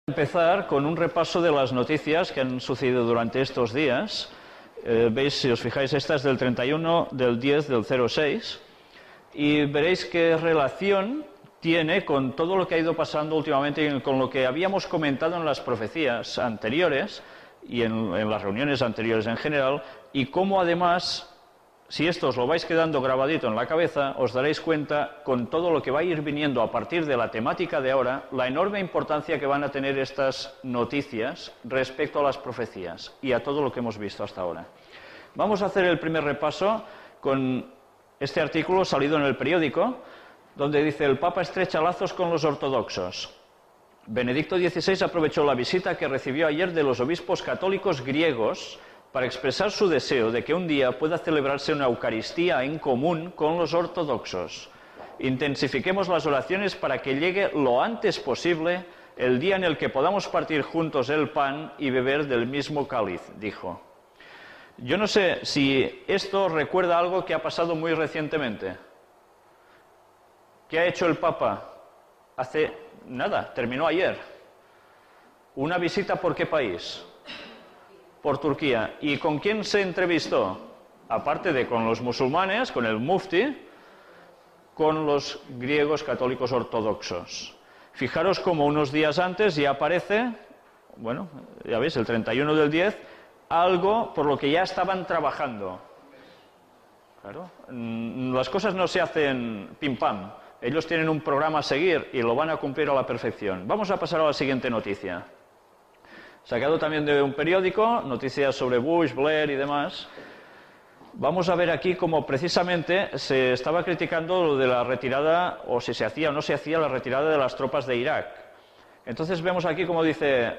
Empezar con un repaso de las noticias que han sucedido durante estos días. Veis, si os fijáis, esta es del 31 del 10 del 06 y veréis qué relación tiene con todo lo que ha ido pasando últimamente y con lo que habíamos comentado en las profecías anteriores y en las reuniones anteriores en general, y cómo además, si esto os lo vais quedando grabadito en la cabeza, os daréis cuenta, con todo lo que va a ir viniendo a partir de la temática de ahora, la enorme importancia que van a tener estas noticias respecto a las profecías y a todo lo que hemos visto hasta ahora. Vamos a hacer el primer repaso con este artículo salido en El Periódico, donde dice: el Papa estrecha lazos con los ortodoxos. Benedicto XVI aprovechó la visita que recibió ayer de los obispos católicos griegos para expresar su deseo de que un día pueda celebrarse una Eucaristía en común con los ortodoxos. Intensifiquemos las oraciones para que llegue lo antes posible el día en el que podamos partir juntos el pan y beber del mismo cáliz, dijo. Yo no sé si esto recuerda algo que ha pasado muy recientemente. ¿Qué ha hecho el Papa? Hace nada, terminó ayer. ¿Una visita por qué país? Por Turquía. ¿Y con quién se entrevistó? Aparte de con los musulmanes, con el mufti, con los griegos católicos ortodoxos. Fijaros como unos días antes ya aparece, bueno, ya veis, el 31 del 10, algo por lo que ya estaban trabajando. Claro, las cosas no se hacen pim pam. Ellos tienen un programa a seguir y lo van a cumplir a la perfección. Vamos a pasar a la siguiente noticia. Sacado también de un periódico, noticias sobre Bush, Blair y demás. Vamos a ver aquí cómo precisamente se estaba criticando lo de la retirada, o si se hacía o no se hacía la retirada de las tropas de Irak. Entonces vemos aquí como dice,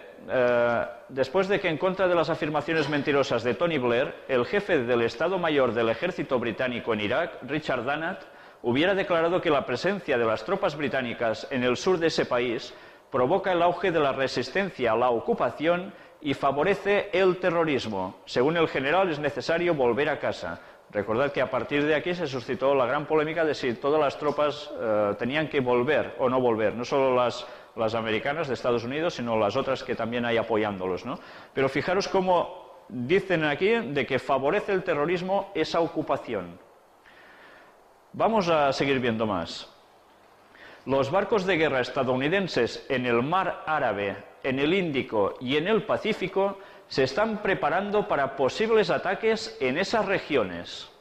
después de que en contra de las afirmaciones mentirosas de Tony Blair, el jefe del Estado Mayor del Ejército Británico en Irak, Richard Dannat, hubiera declarado que la presencia de las tropas británicas en el sur de ese país provoca el auge de la resistencia a la ocupación y favorece el terrorismo. Según el general, es necesario volver a casa. Recordad que a partir de aquí se suscitó la gran polémica de si todas las tropas tenían que volver o no volver, no solo las americanas de Estados Unidos, sino las otras que también hay apoyándolos, ¿no? Pero fijaros cómo dicen aquí de que favorece el terrorismo esa ocupación. Vamos a seguir viendo más. Los barcos de guerra estadounidenses en el Mar Árabe, en el Índico y en el Pacífico se están preparando para posibles ataques en esas regiones.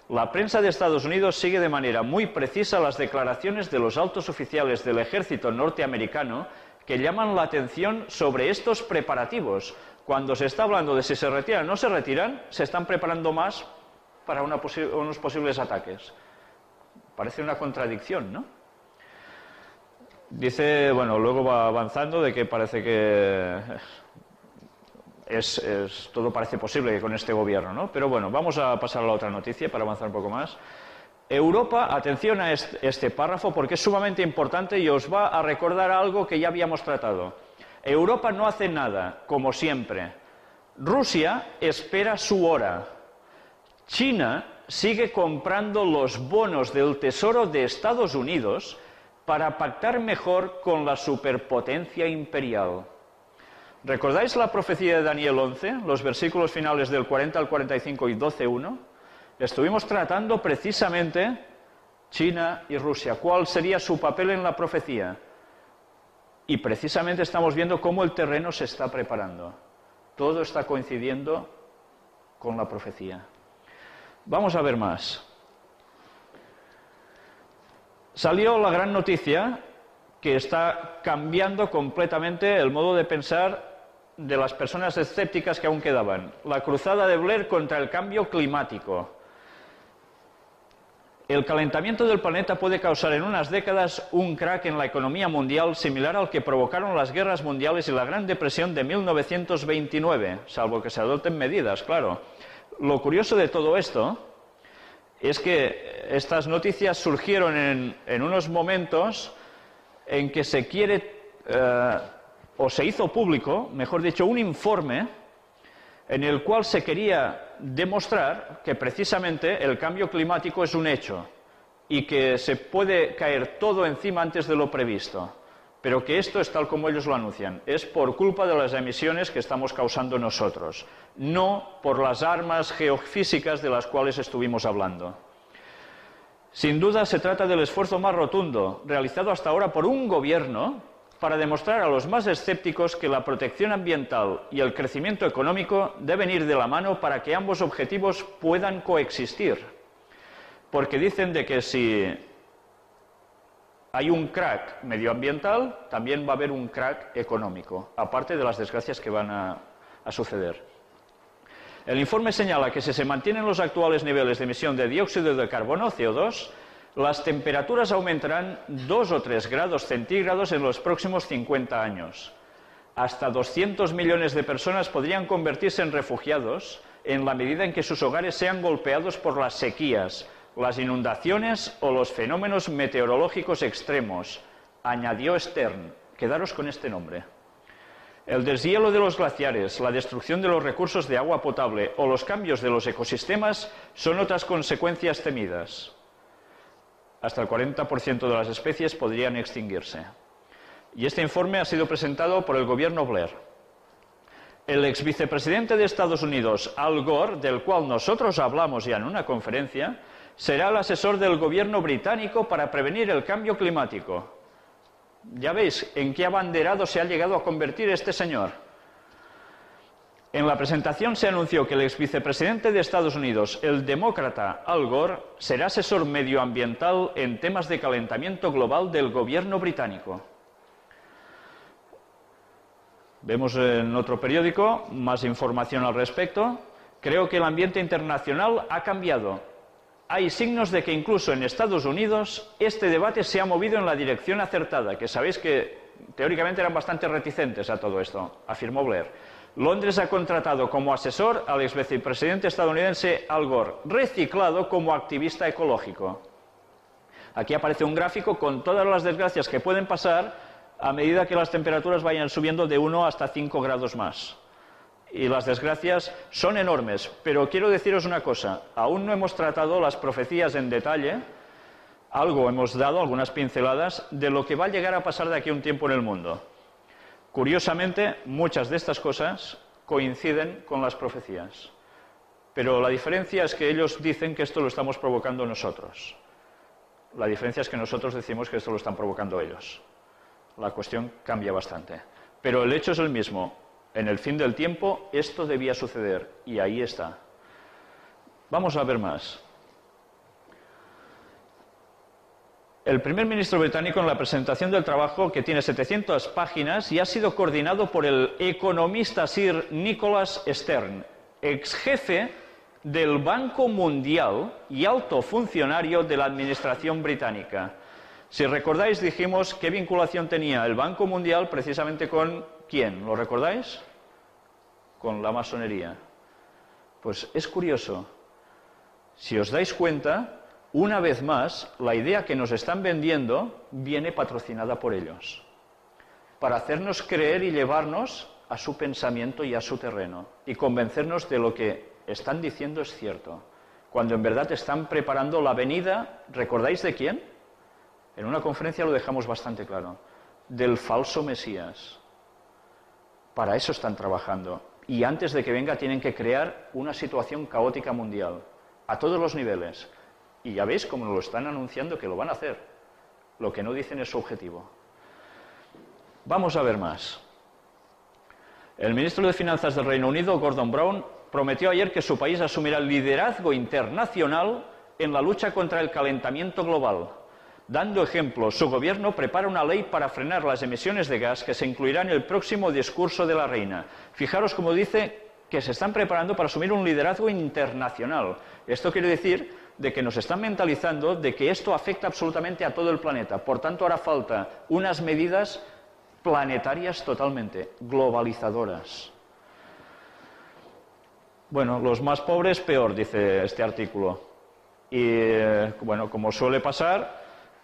La prensa de Estados Unidos sigue de manera muy precisa las declaraciones de los altos oficiales del ejército norteamericano que llaman la atención sobre estos preparativos. Cuando se está hablando de si se retiran o no se retiran, se están preparando más para unos posibles ataques. Parece una contradicción, ¿no? Dice, bueno, luego va avanzando de que parece que todo parece posible con este gobierno, ¿no? Pero bueno, vamos a pasar a la otra noticia para avanzar un poco más. Europa, atención a este párrafo porque es sumamente importante y os va a recordar algo que ya habíamos tratado. Europa no hace nada, como siempre. Rusia espera su hora. China sigue comprando los bonos del Tesoro de Estados Unidos para pactar mejor con la superpotencia imperial. ¿Recordáis la profecía de Daniel 11, los versículos finales del 40 al 45 y 12.1? Estuvimos tratando precisamente China y Rusia. ¿Cuál sería su papel en la profecía? Y precisamente estamos viendo cómo el terreno se está preparando. Todo está coincidiendo con la profecía. Vamos a ver más. Salió la gran noticia que está cambiando completamente el modo de pensar de las personas escépticas que aún quedaban. La cruzada de Blair contra el cambio climático. El calentamiento del planeta puede causar en unas décadas un crack en la economía mundial similar al que provocaron las guerras mundiales y la Gran Depresión de 1929, salvo que se adopten medidas, claro. Lo curioso de todo esto es que estas noticias surgieron en unos momentos en que se quiere, o se hizo público, mejor dicho, un informe en el cual se quería demostrar que precisamente el cambio climático es un hecho y que se puede caer todo encima antes de lo previsto. pero que esto es tal como ellos lo anuncian. Es por culpa de las emisiones que estamos causando nosotros, no por las armas geofísicas de las cuales estuvimos hablando. Sin duda se trata del esfuerzo más rotundo realizado hasta ahora por un gobierno para demostrar a los más escépticos que la protección ambiental y el crecimiento económico deben ir de la mano para que ambos objetivos puedan coexistir. Porque dicen de que si hay un crack medioambiental, también va a haber un crack económico, aparte de las desgracias que van a suceder. El informe señala que si se mantienen los actuales niveles de emisión de dióxido de carbono, CO2, las temperaturas aumentarán 2 o 3 grados centígrados en los próximos 50 años. Hasta 200 millones de personas podrían convertirse en refugiados en la medida en que sus hogares sean golpeados por las sequías, las inundaciones o los fenómenos meteorológicos extremos, añadió Stern. Quedaros con este nombre. El deshielo de los glaciares, la destrucción de los recursos de agua potable o los cambios de los ecosistemas son otras consecuencias temidas. Hasta el 40% de las especies podrían extinguirse. Y este informe ha sido presentado por el gobierno Blair. El ex vicepresidente de Estados Unidos, Al Gore, del cual nosotros hablamos ya en una conferencia, será el asesor del gobierno británico para prevenir el cambio climático. Ya veis en qué abanderado se ha llegado a convertir este señor. En la presentación se anunció que el ex vicepresidente de Estados Unidos, el demócrata Al Gore, será asesor medioambiental en temas de calentamiento global del gobierno británico. Vemos en otro periódico más información al respecto. Creo que el ambiente internacional ha cambiado. Hay signos de que incluso en Estados Unidos este debate se ha movido en la dirección acertada, que sabéis que teóricamente eran bastante reticentes a todo esto, afirmó Blair. Londres ha contratado como asesor al ex vicepresidente estadounidense Al Gore, reciclado como activista ecológico. Aquí aparece un gráfico con todas las desgracias que pueden pasar a medida que las temperaturas vayan subiendo de 1 hasta 5 grados más. Y las desgracias son enormes, pero quiero deciros una cosa, aún no hemos tratado las profecías en detalle, algo hemos dado, algunas pinceladas, de lo que va a llegar a pasar de aquí a un tiempo en el mundo. Curiosamente, muchas de estas cosas coinciden con las profecías, pero la diferencia es que ellos dicen que esto lo estamos provocando nosotros. La diferencia es que nosotros decimos que esto lo están provocando ellos. La cuestión cambia bastante, pero el hecho es el mismo. En el fin del tiempo esto debía suceder y ahí está. Vamos a ver más. El primer ministro británico en la presentación del trabajo, que tiene 700 páginas, y ha sido coordinado por el economista Sir Nicholas Stern, ex jefe del Banco Mundial y alto funcionario de la administración británica. Si recordáis, dijimos qué vinculación tenía el Banco Mundial precisamente con ¿quién? ¿Lo recordáis? Con la masonería. Pues es curioso. Si os dais cuenta, una vez más, la idea que nos están vendiendo viene patrocinada por ellos, para hacernos creer y llevarnos a su pensamiento y a su terreno, y convencernos de lo que están diciendo es cierto, cuando en verdad están preparando la venida, ¿recordáis de quién? En una conferencia lo dejamos bastante claro, del falso Mesías. Para eso están trabajando, y antes de que venga tienen que crear una situación caótica mundial, a todos los niveles. Y ya veis cómo lo están anunciando que lo van a hacer. Lo que no dicen es su objetivo. Vamos a ver más. El ministro de Finanzas del Reino Unido, Gordon Brown, prometió ayer que su país asumirá el liderazgo internacional en la lucha contra el calentamiento global. Dando ejemplo, su gobierno prepara una ley para frenar las emisiones de gas que se incluirá en el próximo discurso de la reina. Fijaros cómo dice que se están preparando para asumir un liderazgo internacional. Esto quiere decir de que nos están mentalizando de que esto afecta absolutamente a todo el planeta. Por tanto, hará falta unas medidas planetarias totalmente, globalizadoras. Bueno, los más pobres peor, dice este artículo. Y, bueno, como suele pasar,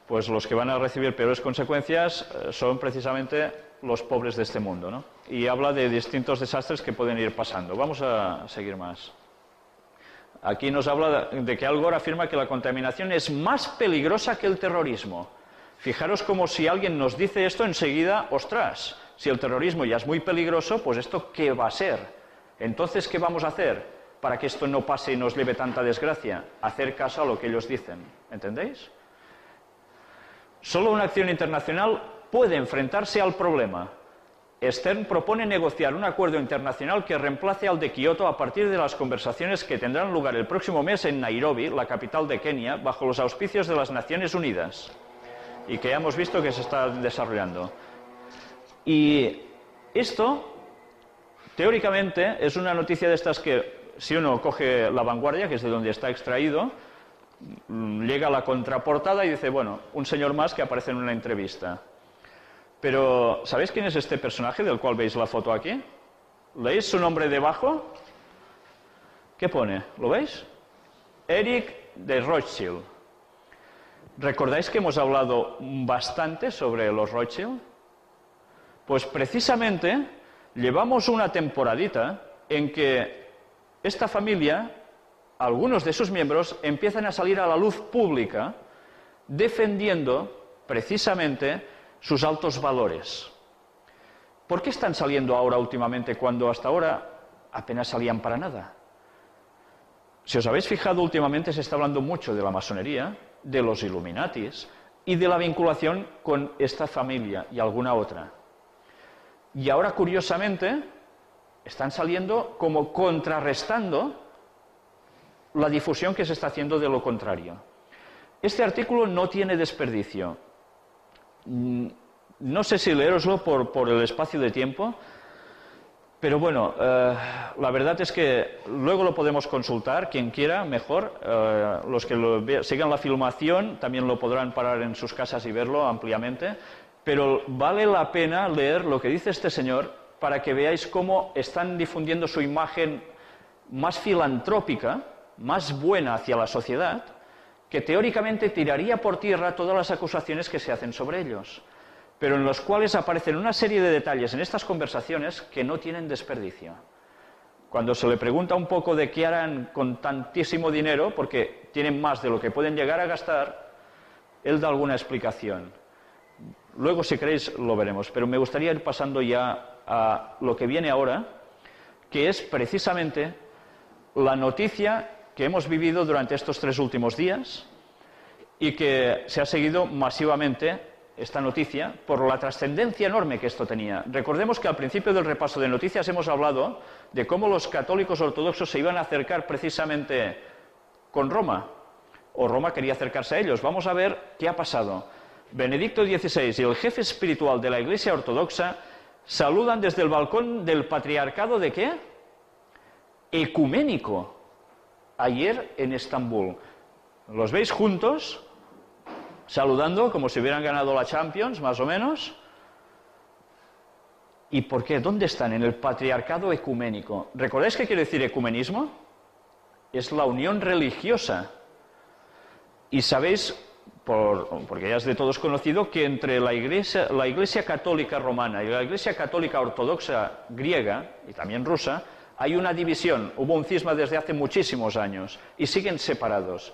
pues los que van a recibir peores consecuencias son precisamente los pobres de este mundo, ¿no? Y habla de distintos desastres que pueden ir pasando. Vamos a seguir más. Aquí nos habla de que Al Gore afirma que la contaminación es más peligrosa que el terrorismo. Fijaros como si alguien nos dice esto enseguida, ostras, si el terrorismo ya es muy peligroso, pues esto ¿qué va a ser? Entonces, ¿qué vamos a hacer para que esto no pase y nos lleve tanta desgracia? Hacer caso a lo que ellos dicen, ¿entendéis? Solo una acción internacional puede enfrentarse al problema. Stern propone negociar un acuerdo internacional que reemplace al de Kioto a partir de las conversaciones que tendrán lugar el próximo mes en Nairobi, la capital de Kenia, bajo los auspicios de las Naciones Unidas, y que ya hemos visto que se está desarrollando. Y esto, teóricamente, es una noticia de estas que, si uno coge La Vanguardia, que es de donde está extraído, llega a la contraportada y dice, bueno, un señor más que aparece en una entrevista. Pero, ¿sabéis quién es este personaje del cual veis la foto aquí? ¿Leéis su nombre debajo? ¿Qué pone? ¿Lo veis? Eric de Rothschild. ¿Recordáis que hemos hablado bastante sobre los Rothschild? Pues precisamente llevamos una temporadita en que esta familia, algunos de sus miembros, empiezan a salir a la luz pública defendiendo precisamente sus altos valores. ¿Por qué están saliendo ahora últimamente cuando hasta ahora apenas salían para nada? Si os habéis fijado, últimamente se está hablando mucho de la masonería, de los Illuminatis y de la vinculación con esta familia y alguna otra. Y ahora, curiosamente, están saliendo como contrarrestando la difusión que se está haciendo de lo contrario. Este artículo no tiene desperdicio. No sé si leéroslo por el espacio de tiempo, pero bueno, la verdad es que luego lo podemos consultar, quien quiera, mejor. Los que sigan la filmación también lo podrán parar en sus casas y verlo ampliamente, pero vale la pena leer lo que dice este señor para que veáis cómo están difundiendo su imagen más filantrópica, más buena hacia la sociedad, que teóricamente tiraría por tierra todas las acusaciones que se hacen sobre ellos, pero en los cuales aparecen una serie de detalles en estas conversaciones que no tienen desperdicio. Cuando se le pregunta un poco de qué harán con tantísimo dinero, porque tienen más de lo que pueden llegar a gastar, él da alguna explicación. Luego, si queréis, lo veremos, pero me gustaría ir pasando ya a lo que viene ahora, que es precisamente la noticia que hemos vivido durante estos 3 últimos días y que se ha seguido masivamente esta noticia por la trascendencia enorme que esto tenía. Recordemos que al principio del repaso de noticias hemos hablado de cómo los católicos ortodoxos se iban a acercar precisamente con Roma, o Roma quería acercarse a ellos. Vamos a ver qué ha pasado. Benedicto XVI y el jefe espiritual de la Iglesia Ortodoxa saludan desde el balcón del patriarcado ¿de qué? Ecuménico. Ayer en Estambul. ¿Los veis juntos? Saludando como si hubieran ganado la Champions, más o menos. ¿Y por qué? ¿Dónde están? En el patriarcado ecuménico. ¿Recordáis qué quiere decir ecumenismo? Es la unión religiosa. Y sabéis, porque ya es de todos conocido, que entre la Iglesia Católica Romana y la Iglesia Católica Ortodoxa griega, y también rusa, hay una división. Hubo un cisma desde hace muchísimos años y siguen separados.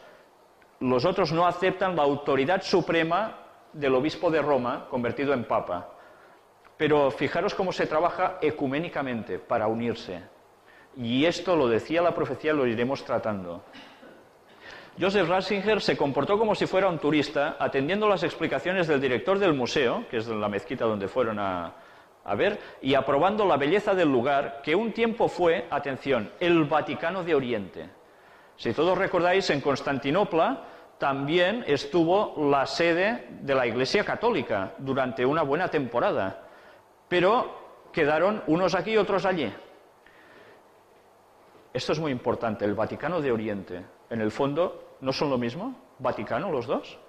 Los otros no aceptan la autoridad suprema del obispo de Roma, convertido en papa. Pero fijaros cómo se trabaja ecuménicamente para unirse. Y esto lo decía la profecía, lo iremos tratando. Joseph Ratzinger se comportó como si fuera un turista, atendiendo las explicaciones del director del museo, que es la mezquita donde fueron a ver, y aprobando la belleza del lugar, que un tiempo fue, atención, el Vaticano de Oriente. Si todos recordáis, en Constantinopla también estuvo la sede de la Iglesia Católica durante una buena temporada, pero quedaron unos aquí y otros allí. Esto es muy importante, el Vaticano de Oriente. En el fondo, ¿no son lo mismo? ¿Vaticano los dos?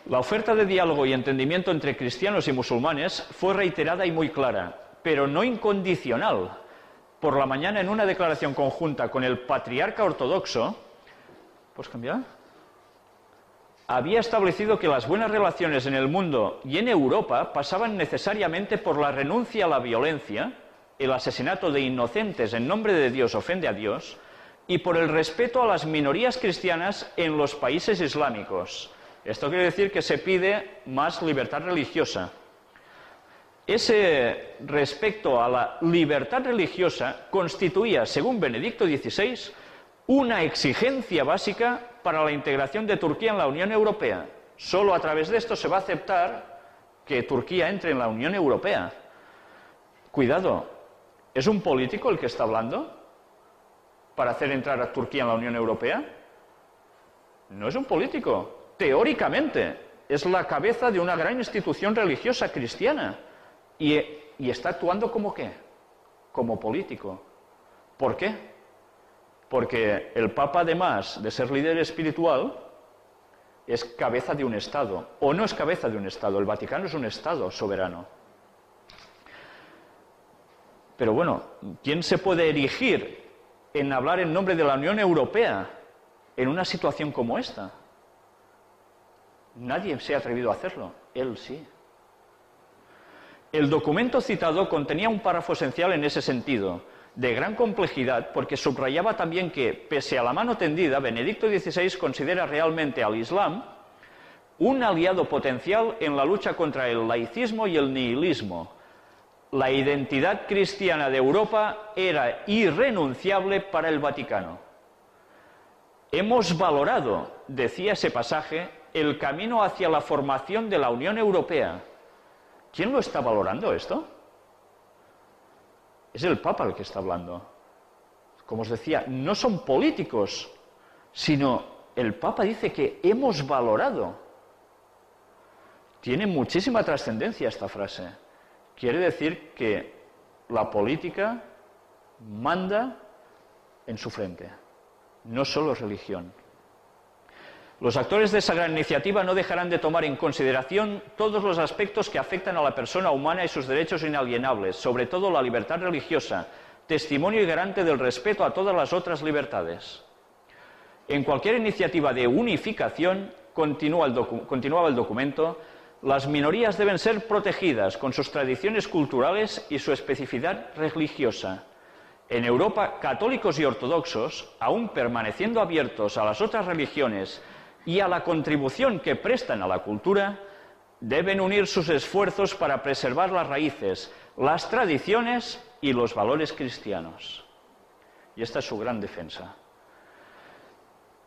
La oferta de diálogo y entendimiento entre cristianos y musulmanes fue reiterada y muy clara, pero no incondicional. Por la mañana, en una declaración conjunta con el patriarca ortodoxo, ¿puedes cambiar? Había establecido que las buenas relaciones en el mundo y en Europa pasaban necesariamente por la renuncia a la violencia, el asesinato de inocentes en nombre de Dios ofende a Dios, y por el respeto a las minorías cristianas en los países islámicos. Esto quiere decir que se pide más libertad religiosa. Ese respecto a la libertad religiosa constituía, según Benedicto XVI, una exigencia básica para la integración de Turquía en la Unión Europea. Solo a través de esto se va a aceptar que Turquía entre en la Unión Europea. Cuidado, ¿es un político el que está hablando para hacer entrar a Turquía en la Unión Europea? No es un político. Teóricamente, es la cabeza de una gran institución religiosa cristiana. Y está actuando como ¿qué? Como político. ¿Por qué? Porque el Papa, además de ser líder espiritual, es cabeza de un Estado. O no es cabeza de un Estado. El Vaticano es un Estado soberano. Pero bueno, ¿quién se puede erigir en hablar en nombre de la Unión Europea en una situación como esta? Nadie se ha atrevido a hacerlo. Él sí. El documento citado contenía un párrafo esencial en ese sentido, de gran complejidad, porque subrayaba también que, pese a la mano tendida, Benedicto XVI considera realmente al Islam un aliado potencial en la lucha contra el laicismo y el nihilismo. La identidad cristiana de Europa era irrenunciable para el Vaticano. Hemos valorado, decía ese pasaje, el camino hacia la formación de la Unión Europea. ¿Quién lo está valorando esto? Es el Papa el que está hablando. Como os decía, no son políticos, sino el Papa dice que hemos valorado. Tiene muchísima trascendencia esta frase. Quiere decir que la política manda en su frente, no solo religión. Los actores de esa gran iniciativa no dejarán de tomar en consideración todos los aspectos que afectan a la persona humana y sus derechos inalienables, sobre todo la libertad religiosa, testimonio y garante del respeto a todas las otras libertades. En cualquier iniciativa de unificación, continuaba el documento, las minorías deben ser protegidas con sus tradiciones culturales y su especificidad religiosa. En Europa, católicos y ortodoxos, aún permaneciendo abiertos a las otras religiones y a la contribución que prestan a la cultura, deben unir sus esfuerzos para preservar las raíces, las tradiciones y los valores cristianos. Y esta es su gran defensa.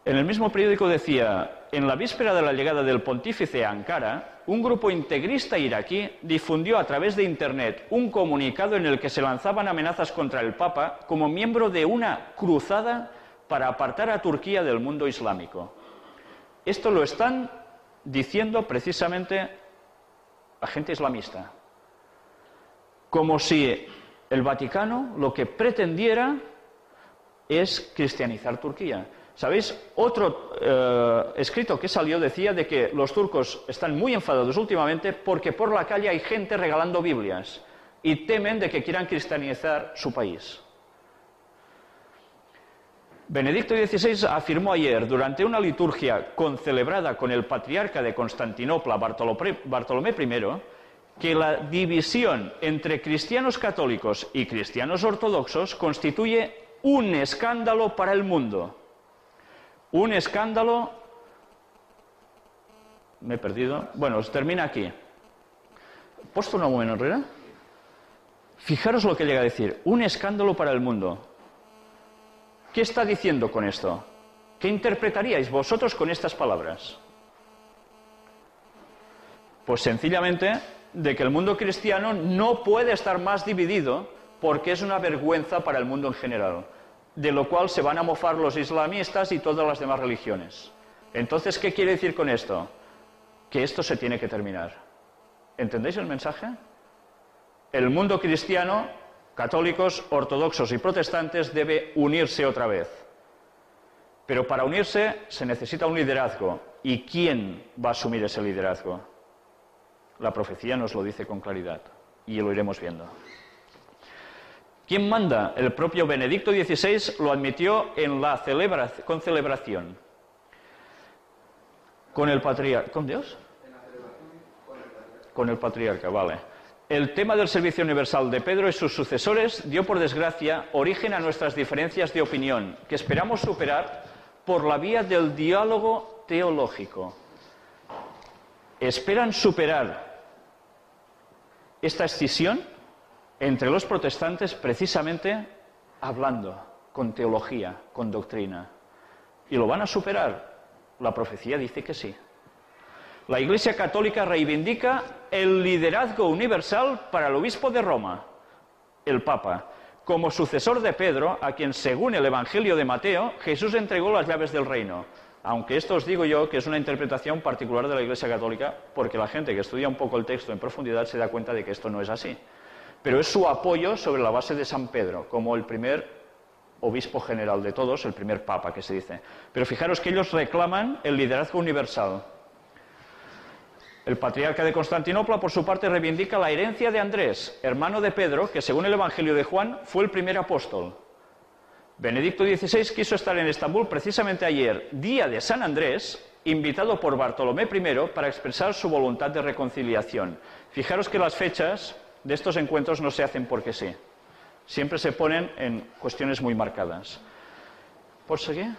En el mismo periódico decía, en la víspera de la llegada del pontífice a Ankara, un grupo integrista iraquí difundió a través de Internet un comunicado en el que se lanzaban amenazas contra el Papa como miembro de una cruzada para apartar a Turquía del mundo islámico. Esto lo están diciendo precisamente a gente islamista. Como si el Vaticano lo que pretendiera es cristianizar Turquía. ¿Sabéis? Otro escrito que salió decía de que los turcos están muy enfadados últimamente porque por la calle hay gente regalando Biblias y temen de que quieran cristianizar su país. Benedicto XVI afirmó ayer, durante una liturgia concelebrada con el patriarca de Constantinopla, Bartolomé I, que la división entre cristianos católicos y cristianos ortodoxos constituye un escándalo para el mundo. Un escándalo... Me he perdido. Bueno, termina aquí. ¿Puesto una buena enrera? Fijaros lo que llega a decir. Un escándalo para el mundo. ¿Qué está diciendo con esto? ¿Qué interpretaríais vosotros con estas palabras? Pues sencillamente de que el mundo cristiano no puede estar más dividido porque es una vergüenza para el mundo en general, de lo cual se van a mofar los islamistas y todas las demás religiones. Entonces, ¿qué quiere decir con esto? Que esto se tiene que terminar. ¿Entendéis el mensaje? El mundo cristiano, católicos, ortodoxos y protestantes, debe unirse otra vez. Pero para unirse se necesita un liderazgo. ¿Y quién va a asumir ese liderazgo? La profecía nos lo dice con claridad, y lo iremos viendo. ¿Quién manda? El propio Benedicto XVI lo admitió en la concelebración. ¿Con el patriarca? ¿Con Dios? Con el patriarca, vale. El tema del servicio universal de Pedro y sus sucesores dio, por desgracia, origen a nuestras diferencias de opinión, que esperamos superar por la vía del diálogo teológico. esperan superar esta escisión entre los protestantes precisamente hablando, con teología, con doctrina. ¿Y lo van a superar? La profecía dice que sí. La Iglesia Católica reivindica el liderazgo universal para el obispo de Roma, el Papa, como sucesor de Pedro, a quien, según el Evangelio de Mateo, Jesús entregó las llaves del reino. Aunque esto os digo yo que es una interpretación particular de la Iglesia Católica, porque la gente que estudia un poco el texto en profundidad se da cuenta de que esto no es así. Pero es su apoyo sobre la base de San Pedro, como el primer obispo general de todos, el primer papa que se dice. Pero fijaros que ellos reclaman el liderazgo universal. El patriarca de Constantinopla, por su parte, reivindica la herencia de Andrés, hermano de Pedro, que según el Evangelio de Juan fue el primer apóstol. Benedicto XVI quiso estar en Estambul precisamente ayer, día de San Andrés, invitado por Bartolomé I para expresar su voluntad de reconciliación. Fijaros que las fechas de estos encuentros no se hacen porque sí. Siempre se ponen en cuestiones muy marcadas. ¿Por seguir?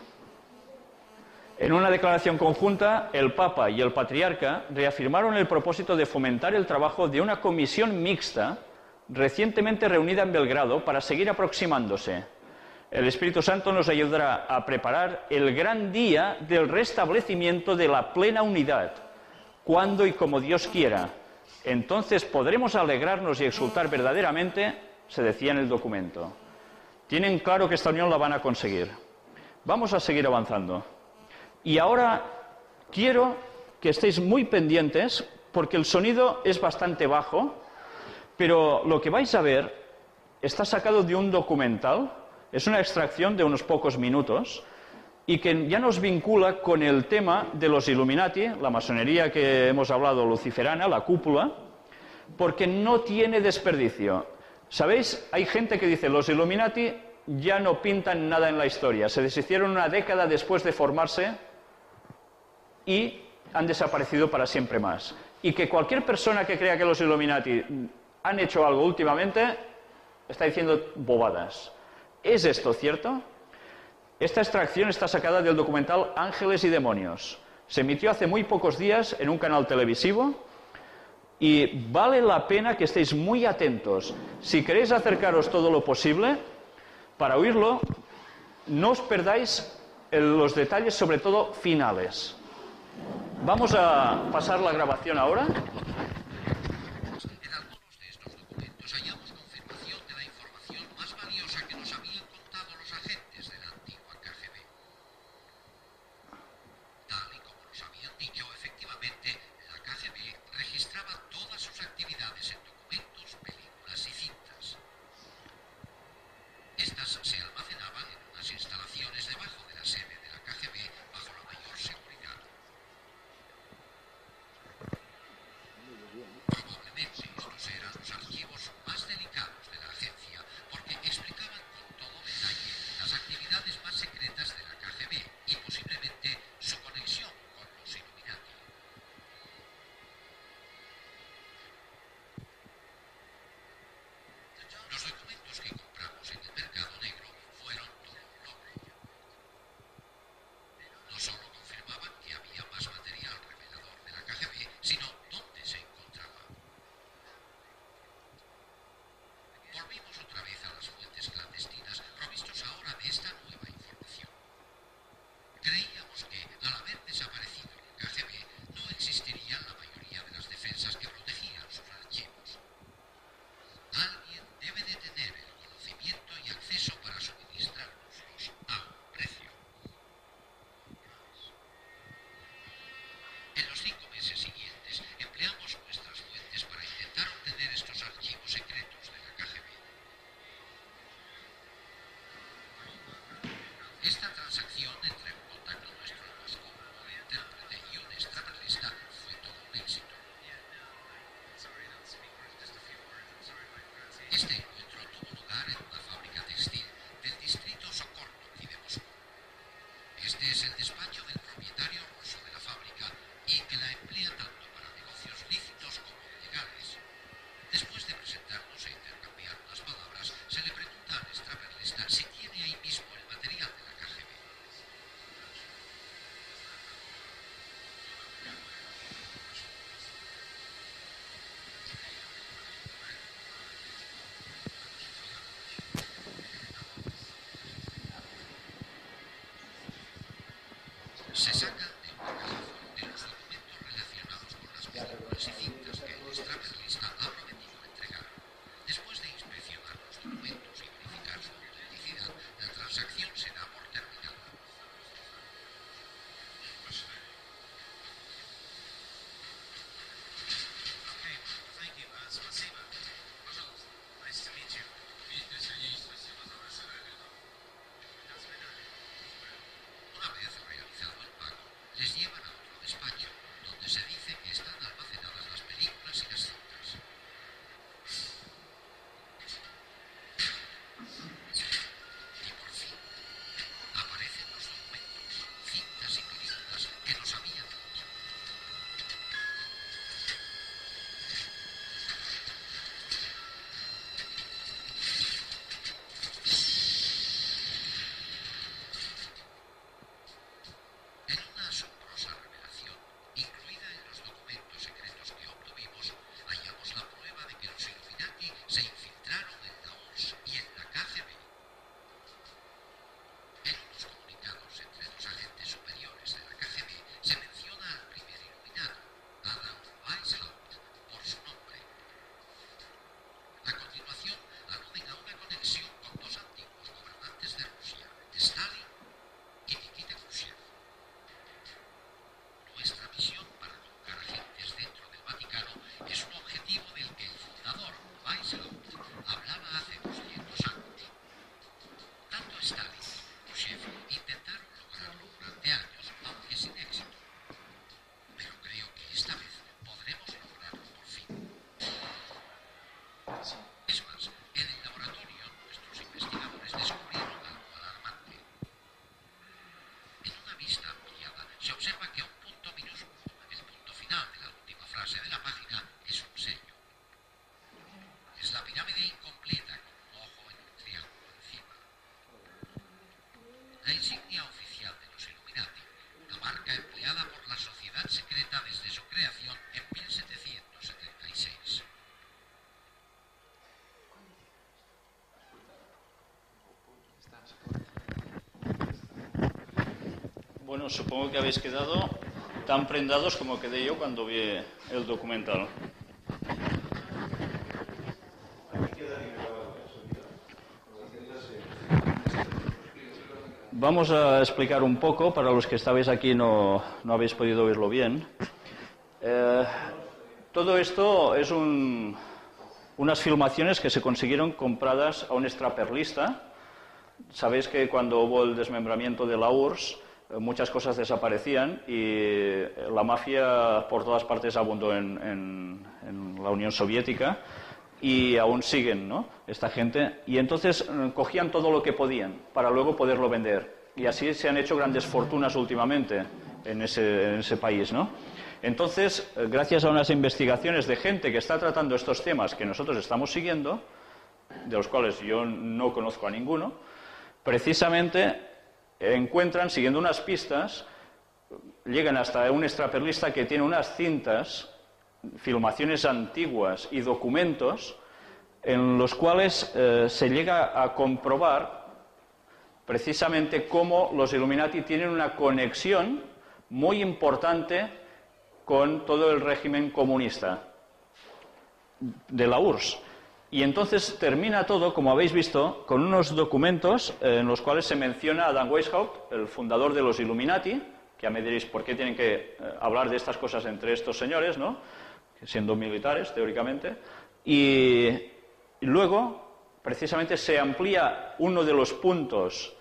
En una declaración conjunta, el Papa y el Patriarca reafirmaron el propósito de fomentar el trabajo de una comisión mixta recientemente reunida en Belgrado para seguir aproximándose. El Espíritu Santo nos ayudará a preparar el gran día del restablecimiento de la plena unidad, cuando y como Dios quiera. Entonces podremos alegrarnos y exultar verdaderamente, se decía en el documento. Tienen claro que esta unión la van a conseguir. Vamos a seguir avanzando. Y ahora quiero que estéis muy pendientes, porque el sonido es bastante bajo, pero lo que vais a ver está sacado de un documental. Es una extracción de unos pocos minutos y que ya nos vincula con el tema de los Illuminati, la masonería que hemos hablado luciferana, la cúpula, porque no tiene desperdicio. ¿Sabéis? Hay gente que dice los Illuminati ya no pintan nada en la historia, se deshicieron una década después de formarse y han desaparecido para siempre más. Y que cualquier persona que crea que los Illuminati han hecho algo últimamente está diciendo bobadas. ¿Es esto cierto? Esta extracción está sacada del documental Ángeles y Demonios. Se emitió hace muy pocos días en un canal televisivo y vale la pena que estéis muy atentos. Si queréis acercaros todo lo posible para oírlo, no os perdáis los detalles, sobre todo finales. Vamos a pasar la grabación ahora. Bueno, supongo que habéis quedado tan prendados como quedé yo cuando vi el documental. Vamos a explicar un poco, para los que estabais aquí no habéis podido oírlo bien. Todo esto es unas filmaciones que se consiguieron compradas a un extraperlista. Sabéis que cuando hubo el desmembramiento de la URSS, muchas cosas desaparecían y la mafia por todas partes abundó en la Unión Soviética y aún siguen, ¿no?, esta gente. Y entonces cogían todo lo que podían para luego poderlo vender. Y así se han hecho grandes fortunas últimamente en ese país, ¿no? Entonces, gracias a unas investigaciones de gente que está tratando estos temas que nosotros estamos siguiendo, de los cuales yo no conozco a ninguno, precisamente encuentran, siguiendo unas pistas, llegan hasta un extraperlista que tiene unas cintas, filmaciones antiguas y documentos en los cuales se llega a comprobar precisamente cómo los Illuminati tienen una conexión muy importante con todo el régimen comunista de la URSS. Y entonces termina todo, como habéis visto, con unos documentos en los cuales se menciona a Dan Weishaupt, el fundador de los Illuminati, que ya me diréis por qué tienen que hablar de estas cosas entre estos señores, ¿no?, siendo militares, teóricamente. Y luego, precisamente, se amplía uno de los puntos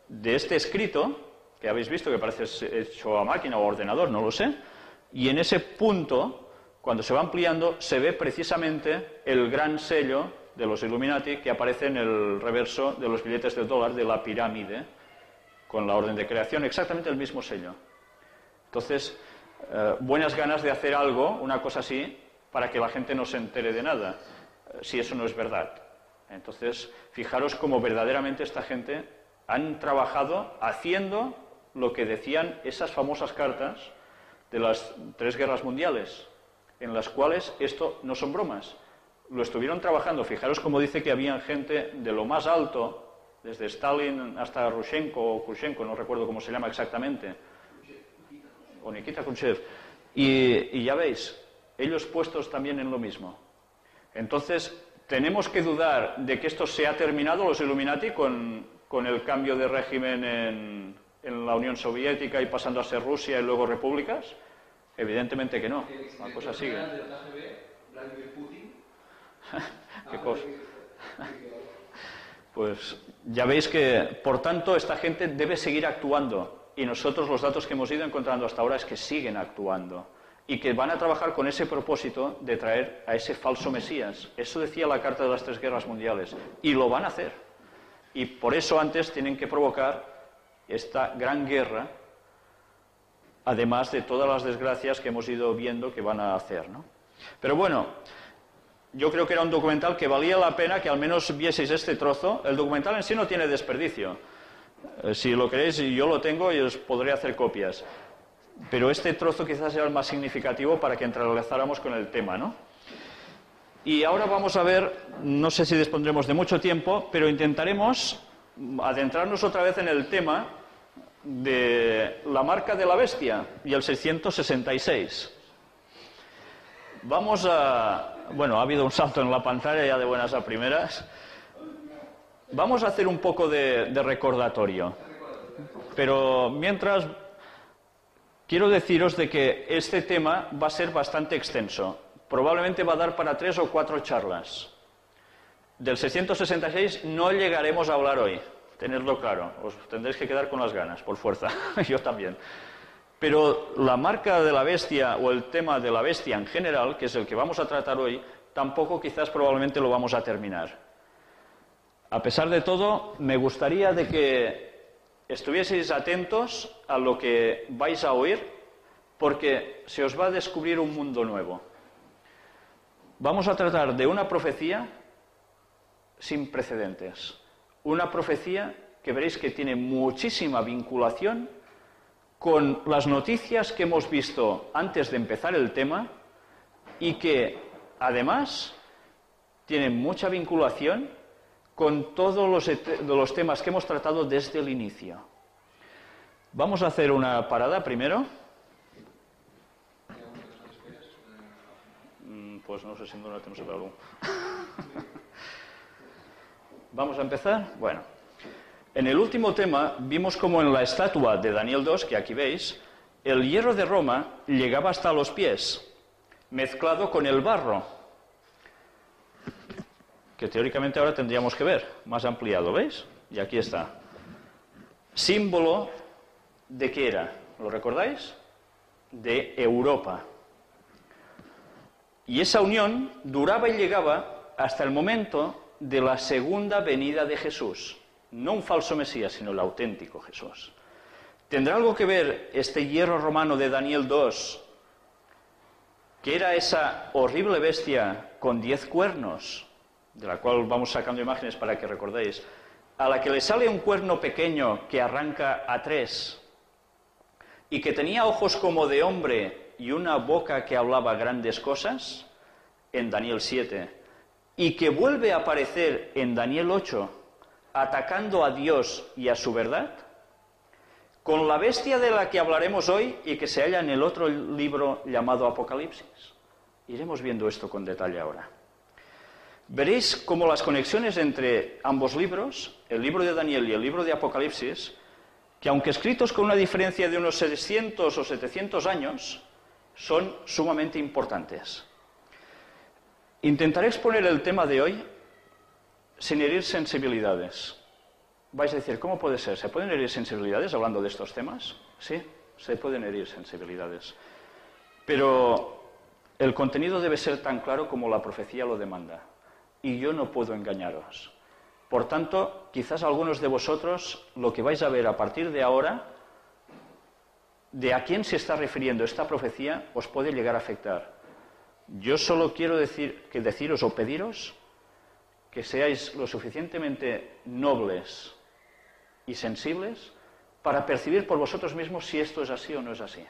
de este escrito, que habéis visto que parece hecho a máquina o a ordenador, no lo sé, y en ese punto, cuando se va ampliando, se ve precisamente el gran sello de los Illuminati que aparece en el reverso de los billetes de dólar de la pirámide, con la orden de creación, exactamente el mismo sello. Entonces, buenas ganas de hacer algo, una cosa así, para que la gente no se entere de nada, si eso no es verdad. Entonces, fijaros cómo verdaderamente esta gente han trabajado haciendo lo que decían esas famosas cartas de las 3 guerras mundiales, en las cuales esto no son bromas. Lo estuvieron trabajando. Fijaros cómo dice que había gente de lo más alto, desde Stalin hasta Rushenko o Khrushchev, no recuerdo cómo se llama exactamente, o Nikita Khrushchev, y ya veis, ellos puestos también en lo mismo. Entonces, tenemos que dudar de que esto se ha terminado, los Illuminati, con el cambio de régimen en la Unión Soviética y pasando a ser Rusia y luego repúblicas. Evidentemente que no, la cosa sigue. ¿Qué cosa? Pues ya veis que, por tanto, esta gente debe seguir actuando. Y nosotros los datos que hemos ido encontrando hasta ahora es que siguen actuando. Y que van a trabajar con ese propósito de traer a ese falso Mesías. Eso decía la Carta de las 3 Guerras Mundiales. Y lo van a hacer. Y por eso antes tienen que provocar esta gran guerra, además de todas las desgracias que hemos ido viendo que van a hacer, ¿no? Pero bueno, yo creo que era un documental que valía la pena que al menos vieseis este trozo. El documental en sí no tiene desperdicio. Si lo queréis, yo lo tengo y os podré hacer copias. Pero este trozo quizás sea el más significativo para que entrelazáramos con el tema, ¿no? Y ahora vamos a ver, no sé si dispondremos de mucho tiempo, pero intentaremos adentrarnos otra vez en el tema de la marca de la bestia y el 666. Vamos a... Bueno, ha habido un salto en la pantalla ya de buenas a primeras. Vamos a hacer un poco de recordatorio. Pero mientras, quiero deciros de que este tema va a ser bastante extenso. Probablemente va a dar para 3 o 4 charlas. Del 666 no llegaremos a hablar hoy, tenedlo claro. Os tendréis que quedar con las ganas, por fuerza. Yo también. Pero la marca de la bestia o el tema de la bestia en general, que es el que vamos a tratar hoy, tampoco quizás probablemente lo vamos a terminar. A pesar de todo, me gustaría de que estuvieseis atentos a lo que vais a oír, porque se os va a descubrir un mundo nuevo. Vamos a tratar de una profecía sin precedentes. Una profecía que veréis que tiene muchísima vinculación con las noticias que hemos visto antes de empezar el tema y que, además, tiene mucha vinculación con todos los temas que hemos tratado desde el inicio. Vamos a hacer una parada primero. Pues no sé si no la tenemos que algo. ¿Vamos a empezar? Bueno. En el último tema vimos como en la estatua de Daniel 2, que aquí veis, el hierro de Roma llegaba hasta los pies, mezclado con el barro, que teóricamente ahora tendríamos que ver, más ampliado, ¿veis? Y aquí está. Símbolo de qué era, ¿lo recordáis? De Europa. Y esa unión duraba y llegaba hasta el momento de la segunda venida de Jesús. No un falso Mesías, sino el auténtico Jesús. ¿Tendrá algo que ver este hierro romano de Daniel 2, que era esa horrible bestia con 10 cuernos, de la cual vamos sacando imágenes para que recordéis, a la que le sale un cuerno pequeño que arranca a 3, y que tenía ojos como de hombre y una boca que hablaba grandes cosas, en Daniel 7, y que vuelve a aparecer en Daniel 8, atacando a Dios y a su verdad, con la bestia de la que hablaremos hoy y que se halla en el otro libro llamado Apocalipsis. Iremos viendo esto con detalle ahora. Veréis cómo las conexiones entre ambos libros, el libro de Daniel y el libro de Apocalipsis, que aunque escritos con una diferencia de unos 600 o 700 años, son sumamente importantes. Intentaré exponer el tema de hoy sin herir sensibilidades. Vais a decir, ¿cómo puede ser? ¿Se pueden herir sensibilidades hablando de estos temas? Sí, se pueden herir sensibilidades. Pero el contenido debe ser tan claro como la profecía lo demanda. Y yo no puedo engañaros. Por tanto, quizás algunos de vosotros, lo que vais a ver a partir de ahora, de a quién se está refiriendo esta profecía, os puede llegar a afectar. Yo solo quiero deciros o pediros que seáis lo suficientemente nobles y sensibles para percibir por vosotros mismos si esto es así o no es así.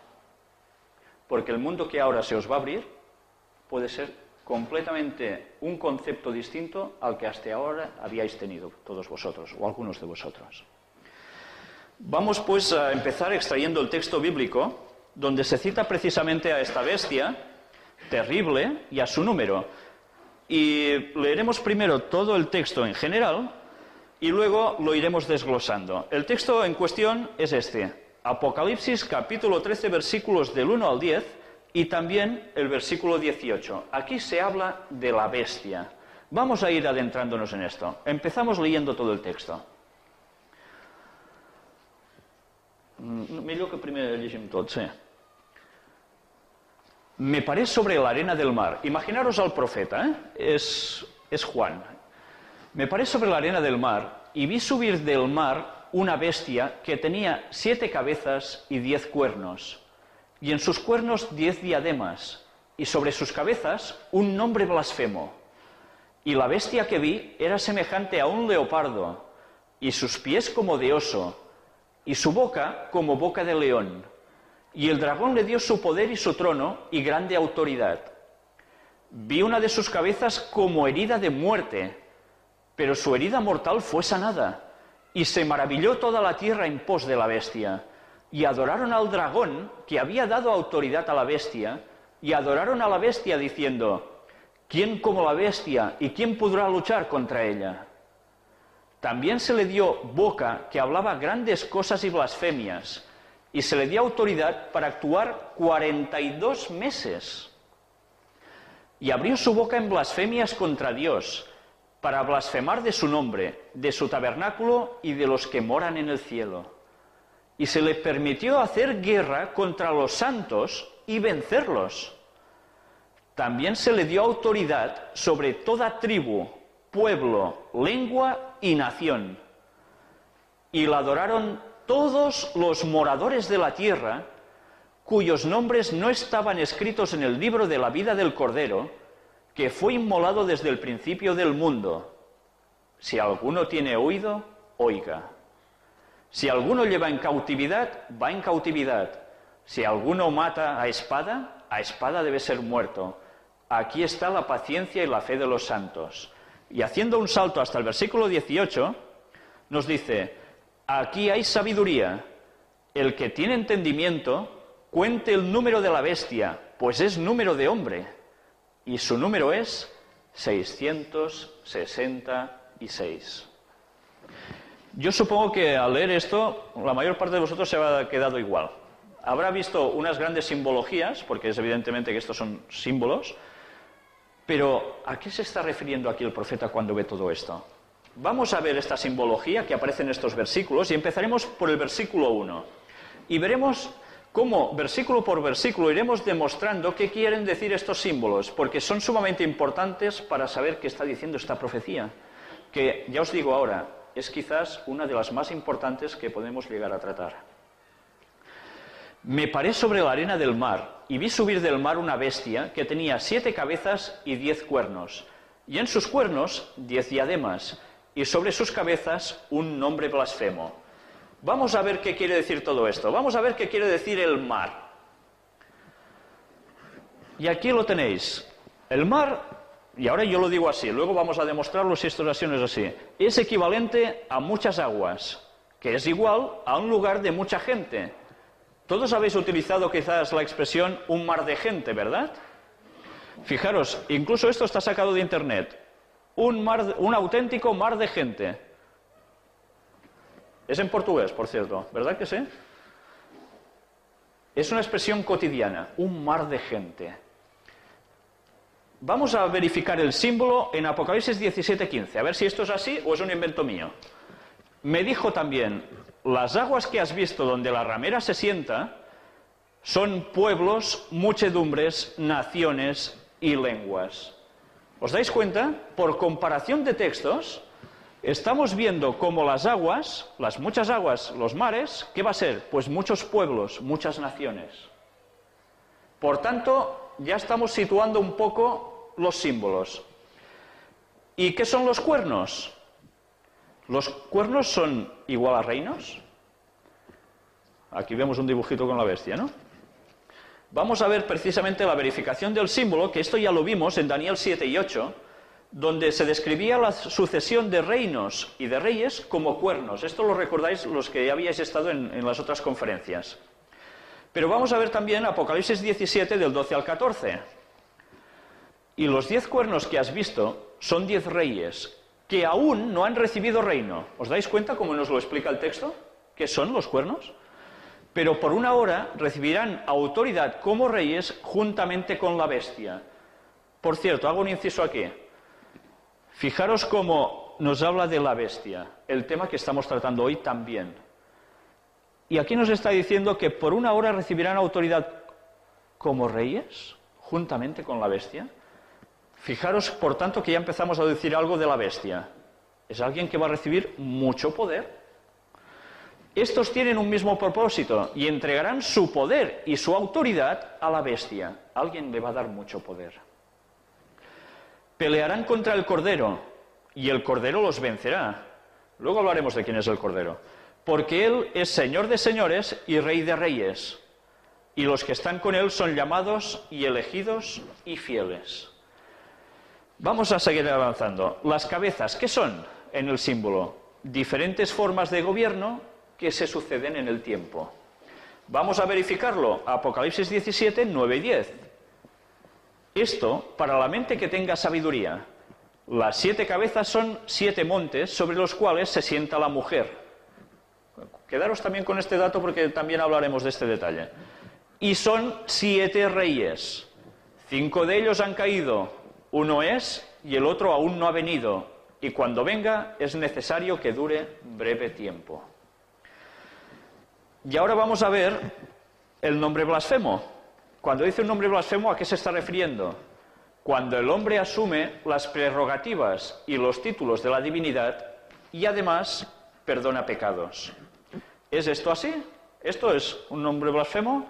Porque el mundo que ahora se os va a abrir puede ser completamente un concepto distinto al que hasta ahora habíais tenido todos vosotros, o algunos de vosotros. Vamos pues a empezar extrayendo el texto bíblico, donde se cita precisamente a esta bestia terrible y a su número. Y leeremos primero todo el texto en general y luego lo iremos desglosando. El texto en cuestión es este, Apocalipsis capítulo 13, versículos del 1 al 10 y también el versículo 18. Aquí se habla de la bestia. Vamos a ir adentrándonos en esto. Empezamos leyendo todo el texto. Millor que primer llegim tot, sí. Me paré sobre la arena del mar. Imaginaros al profeta, es Juan. Me paré sobre la arena del mar y vi subir del mar una bestia que tenía 7 cabezas y 10 cuernos, y en sus cuernos 10 diademas, y sobre sus cabezas un nombre blasfemo. Y la bestia que vi era semejante a un leopardo, y sus pies como de oso, y su boca como boca de león. Y el dragón le dio su poder y su trono y grande autoridad. Vi una de sus cabezas como herida de muerte, pero su herida mortal fue sanada, y se maravilló toda la tierra en pos de la bestia, y adoraron al dragón que había dado autoridad a la bestia, y adoraron a la bestia diciendo, ¿quién como la bestia y quién podrá luchar contra ella? También se le dio boca que hablaba grandes cosas y blasfemias, y se le dio autoridad para actuar 42 meses. Y abrió su boca en blasfemias contra Dios, para blasfemar de su nombre, de su tabernáculo y de los que moran en el cielo. Y se le permitió hacer guerra contra los santos y vencerlos. También se le dio autoridad sobre toda tribu, pueblo, lengua y nación. Y la adoraron todos los moradores de la tierra, cuyos nombres no estaban escritos en el libro de la vida del Cordero, que fue inmolado desde el principio del mundo. Si alguno tiene oído, oiga. Si alguno lleva en cautividad, va en cautividad. Si alguno mata a espada debe ser muerto. Aquí está la paciencia y la fe de los santos. Y haciendo un salto hasta el versículo 18, nos dice, aquí hay sabiduría. el que tiene entendimiento, cuente el número de la bestia, pues es número de hombre, y su número es 666. Yo supongo que al leer esto, la mayor parte de vosotros se habrá quedado igual. Habrá visto unas grandes simbologías, porque es evidentemente que estos son símbolos, pero ¿a qué se está refiriendo aquí el profeta cuando ve todo esto? Vamos a ver esta simbología que aparece en estos versículos y empezaremos por el versículo 1. Y veremos cómo, versículo por versículo, iremos demostrando qué quieren decir estos símbolos, porque son sumamente importantes para saber qué está diciendo esta profecía, que, ya os digo ahora, es quizás una de las más importantes que podemos llegar a tratar. Me paré sobre la arena del mar y vi subir del mar una bestia que tenía 7 cabezas y 10 cuernos, y en sus cuernos 10 diademas, y sobre sus cabezas un nombre blasfemo. Vamos a ver qué quiere decir todo esto. Vamos a ver qué quiere decir el mar. Y aquí lo tenéis. El mar, y ahora yo lo digo así, luego vamos a demostrarlo si esto es así o no es así, es equivalente a muchas aguas, que es igual a un lugar de mucha gente. Todos habéis utilizado quizás la expresión un mar de gente, ¿verdad? Fijaros, incluso esto está sacado de internet. Un auténtico mar de gente. Es en portugués, por cierto, ¿verdad que sí? Es una expresión cotidiana, un mar de gente. Vamos a verificar el símbolo en Apocalipsis 17:15, a ver si esto es así o es un invento mío. Me dijo también, las aguas que has visto donde la ramera se sienta son pueblos, muchedumbres, naciones y lenguas. ¿Os dais cuenta? Por comparación de textos, estamos viendo cómo las aguas, las muchas aguas, los mares, ¿qué va a ser? Pues muchos pueblos, muchas naciones. Por tanto, ya estamos situando un poco los símbolos. ¿Y qué son los cuernos? ¿Los cuernos son igual a reinos? Aquí vemos un dibujito con la bestia, ¿no? Vamos a ver precisamente la verificación del símbolo, que esto ya lo vimos en Daniel 7 y 8, donde se describía la sucesión de reinos y de reyes como cuernos. Esto lo recordáis los que ya habíais estado en las otras conferencias. Pero vamos a ver también Apocalipsis 17 del 12 al 14. Y los 10 cuernos que has visto son 10 reyes que aún no han recibido reino. ¿Os dais cuenta cómo nos lo explica el texto? ¿Qué son los cuernos? Pero por una hora recibirán autoridad como reyes juntamente con la bestia. Por cierto, hago un inciso aquí. Fijaros cómo nos habla de la bestia, el tema que estamos tratando hoy también. Y aquí nos está diciendo que por una hora recibirán autoridad como reyes juntamente con la bestia. Fijaros, por tanto, que ya empezamos a decir algo de la bestia. Es alguien que va a recibir mucho poder. Estos tienen un mismo propósito y entregarán su poder y su autoridad a la bestia. Alguien le va a dar mucho poder. Pelearán contra el Cordero y el Cordero los vencerá. Luego hablaremos de quién es el Cordero. Porque Él es Señor de señores y Rey de reyes. Y los que están con Él son llamados y elegidos y fieles. Vamos a seguir avanzando. Las cabezas, ¿qué son en el símbolo? Diferentes formas de gobierno que se suceden en el tiempo. Vamos a verificarlo. Apocalipsis 17, 9 y 10. Esto, para la mente que tenga sabiduría. Las 7 cabezas son 7 montes sobre los cuales se sienta la mujer. Quedaros también con este dato porque también hablaremos de este detalle. Y son 7 reyes. 5 de ellos han caído. Uno es y el otro aún no ha venido. Y cuando venga es necesario que dure breve tiempo. Y ahora vamos a ver el nombre blasfemo. Cuando dice un nombre blasfemo, ¿a qué se está refiriendo? Cuando el hombre asume las prerrogativas y los títulos de la divinidad y además perdona pecados. ¿Es esto así? ¿Esto es un nombre blasfemo?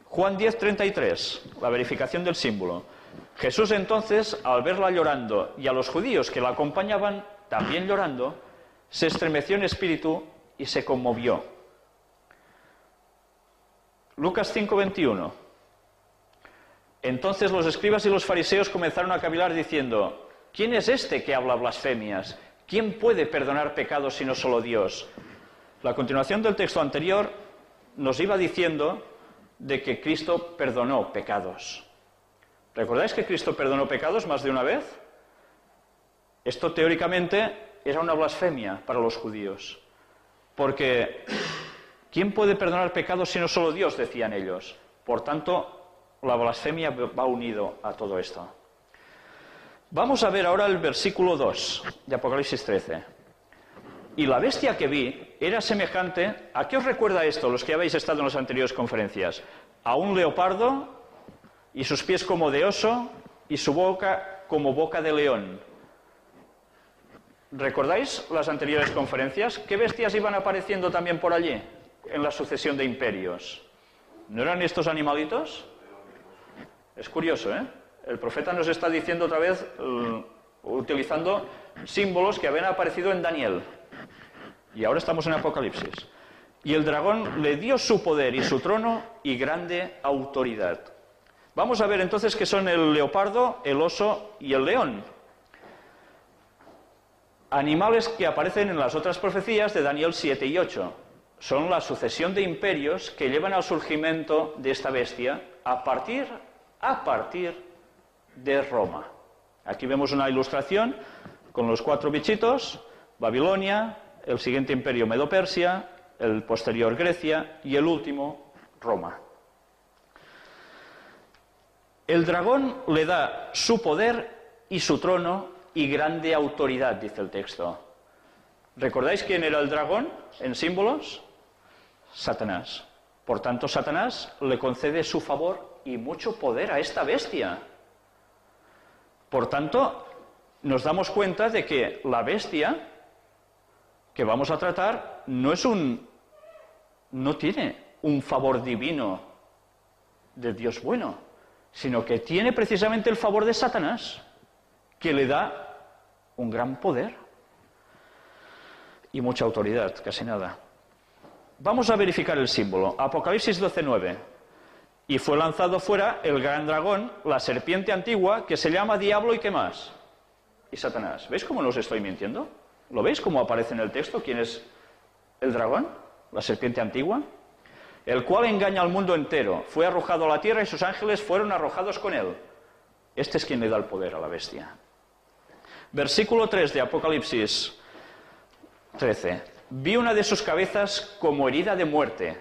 Juan 10, 33, la verificación del símbolo. Jesús entonces, al verla llorando y a los judíos que la acompañaban también llorando, se estremeció en espíritu y se conmovió. Lucas 5, 21. Entonces los escribas y los fariseos comenzaron a cavilar diciendo: ¿quién es este que habla blasfemias? ¿Quién puede perdonar pecados sino solo Dios? La continuación del texto anterior nos iba diciendo de que Cristo perdonó pecados. ¿Recordáis que Cristo perdonó pecados más de una vez? Esto teóricamente era una blasfemia para los judíos, porque ¿quién puede perdonar pecados si no solo Dios?, decían ellos. Por tanto, la blasfemia va unido a todo esto. Vamos a ver ahora el versículo 2 de Apocalipsis 13. Y la bestia que vi era semejante... ¿A qué os recuerda esto, los que habéis estado en las anteriores conferencias? A un leopardo, y sus pies como de oso, y su boca como boca de león. ¿Recordáis las anteriores conferencias? ¿Qué bestias iban apareciendo también por allí, en la sucesión de imperios? ¿No eran estos animalitos? Es curioso, ¿eh? El profeta nos está diciendo otra vez, utilizando símbolos que habían aparecido en Daniel. Y ahora estamos en Apocalipsis. Y el dragón le dio su poder y su trono y grande autoridad. Vamos a ver entonces qué son el leopardo, el oso y el león. Animales que aparecen en las otras profecías de Daniel 7 y 8. Son la sucesión de imperios que llevan al surgimiento de esta bestia a partir de Roma. Aquí vemos una ilustración con los 4 bichitos: Babilonia, el siguiente imperio Medo-Persia, el posterior Grecia y el último Roma. El dragón le da su poder y su trono y grande autoridad, dice el texto. ¿Recordáis quién era el dragón en símbolos? Satanás. Por tanto, Satanás le concede su favor y mucho poder a esta bestia. Por tanto, nos damos cuenta de que la bestia que vamos a tratar no tiene un favor divino de Dios bueno, sino que tiene precisamente el favor de Satanás, que le da un gran poder y mucha autoridad, casi nada. Vamos a verificar el símbolo. Apocalipsis 12:9. Y fue lanzado fuera el gran dragón, la serpiente antigua, que se llama Diablo y ¿qué más? Y Satanás. ¿Veis cómo no os estoy mintiendo? ¿Lo veis cómo aparece en el texto quién es el dragón? La serpiente antigua. El cual engaña al mundo entero. Fue arrojado a la tierra y sus ángeles fueron arrojados con él. Este es quien le da el poder a la bestia. Versículo 3 de Apocalipsis 13. Vi una de sus cabezas como herida de muerte,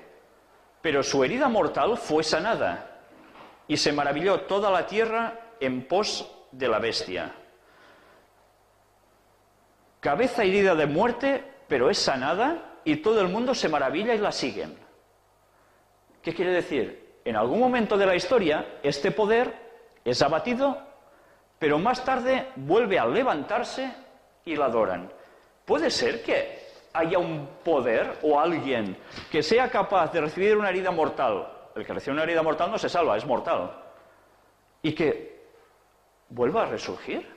pero su herida mortal fue sanada, y se maravilló toda la tierra en pos de la bestia. Cabeza herida de muerte, pero es sanada, y todo el mundo se maravilla y la siguen. ¿Qué quiere decir? En algún momento de la historia, este poder es abatido, pero más tarde vuelve a levantarse y la adoran. ¿Puede ser que haya un poder o alguien que sea capaz de recibir una herida mortal? El que recibe una herida mortal no se salva, es mortal. ¿Y que vuelva a resurgir?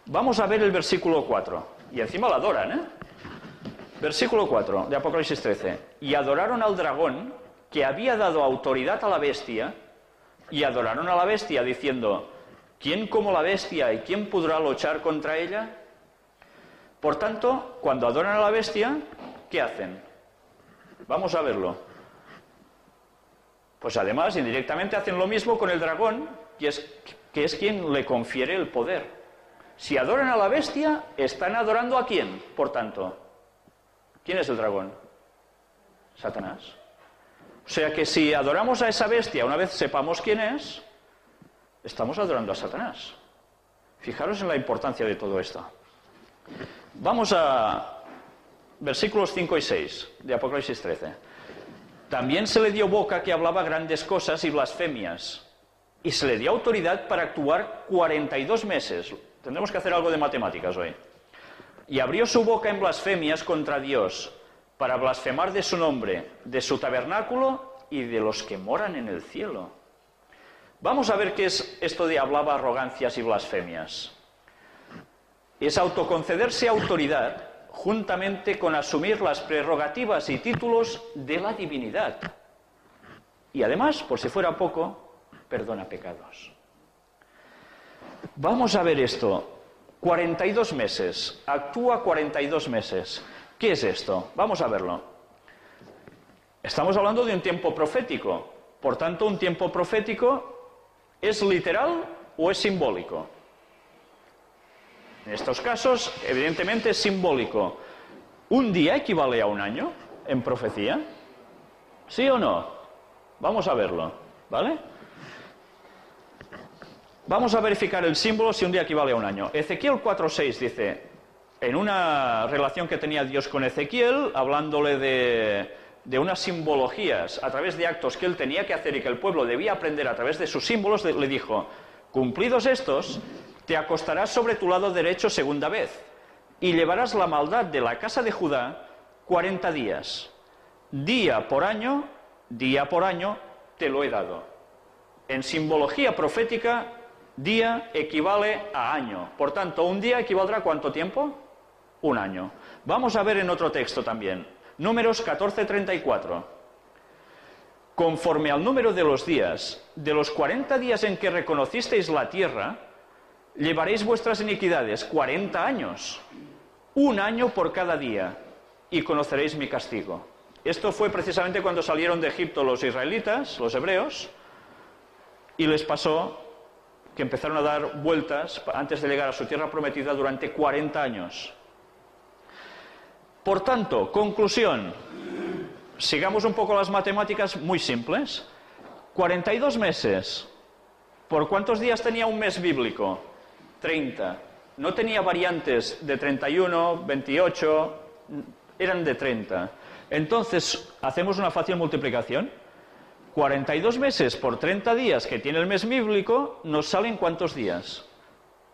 Vamos a ver el versículo 4. Y encima la adoran, ¿eh? Versículo 4 de Apocalipsis 13. Y adoraron al dragón que había dado autoridad a la bestia, y adoraron a la bestia diciendo: ¿quién como la bestia y quién podrá luchar contra ella? Por tanto, cuando adoran a la bestia, ¿qué hacen? Vamos a verlo. Pues además, indirectamente hacen lo mismo con el dragón, que es quien le confiere el poder. Si adoran a la bestia, ¿están adorando a quién? Por tanto, ¿quién es el dragón? Satanás. O sea que si adoramos a esa bestia, una vez sepamos quién es, estamos adorando a Satanás. Fijaros en la importancia de todo esto. Vamos a versículos 5 y 6 de Apocalipsis 13. También se le dio boca que hablaba grandes cosas y blasfemias, y se le dio autoridad para actuar 42 meses. Tendremos que hacer algo de matemáticas hoy. Y abrió su boca en blasfemias contra Dios, para blasfemar de su nombre, de su tabernáculo y de los que moran en el cielo. Vamos a ver qué es esto de hablaba arrogancias y blasfemias. Es autoconcederse autoridad juntamente con asumir las prerrogativas y títulos de la divinidad. Y además, por si fuera poco, perdona pecados. Vamos a ver esto. 42 meses. Actúa 42 meses. ¿Qué es esto? Vamos a verlo. Estamos hablando de un tiempo profético. Por tanto, un tiempo profético ¿es literal o es simbólico? En estos casos, evidentemente es simbólico. ¿Un día equivale a un año en profecía? ¿Sí o no? Vamos a verlo, ¿vale? Vamos a verificar el símbolo si un día equivale a un año. Ezequiel 4:6 dice, en una relación que tenía Dios con Ezequiel, hablándole de unas simbologías a través de actos que él tenía que hacer y que el pueblo debía aprender a través de sus símbolos, le dijo, cumplidos estos, te acostarás sobre tu lado derecho segunda vez y llevarás la maldad de la casa de Judá 40 días. Día por año te lo he dado. En simbología profética, día equivale a año. Por tanto, un día equivaldrá ¿a cuánto tiempo? Un año. Vamos a ver en otro texto también. Números 14:34. Conforme al número de los días, de los 40 días en que reconocisteis la tierra, llevaréis vuestras iniquidades 40 años, un año por cada día, y conoceréis mi castigo. Esto fue precisamente cuando salieron de Egipto los israelitas, los hebreos, y les pasó que empezaron a dar vueltas antes de llegar a su tierra prometida durante 40 años. Por tanto, conclusión, sigamos un poco las matemáticas muy simples. 42 meses. ¿Por cuántos días tenía un mes bíblico? 30. No tenía variantes de 31, 28, eran de 30. Entonces, hacemos una fácil multiplicación. 42 meses por 30 días que tiene el mes bíblico, nos salen ¿cuántos días?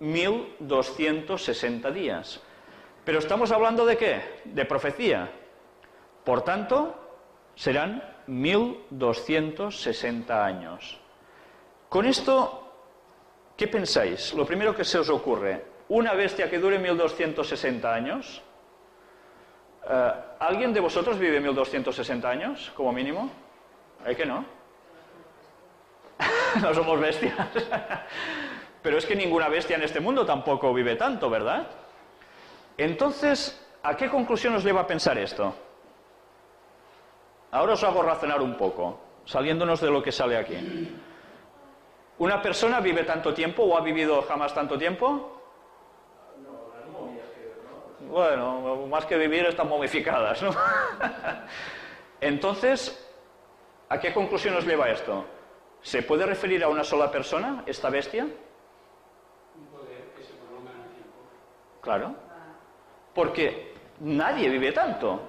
1260 días. Pero estamos hablando ¿de qué? De profecía. Por tanto, serán 1260 años. Con esto, ¿qué pensáis? Lo primero que se os ocurre, ¿una bestia que dure 1260 años? ¿Alguien de vosotros vive 1260 años, como mínimo? ¿Hay que no? No somos bestias. Pero es que ninguna bestia en este mundo tampoco vive tanto, ¿verdad? Entonces, ¿a qué conclusión os lleva a pensar esto? Ahora os hago razonar un poco, saliéndonos de lo que sale aquí. ¿Una persona vive tanto tiempo o ha vivido jamás tanto tiempo? No, las momias que ¿no? Bueno, más que vivir están momificadas, ¿no? Entonces, ¿a qué conclusión os lleva esto? ¿Se puede referir a una sola persona, esta bestia? Un poder que se prolonga en el tiempo. Claro. Porque nadie vive tanto.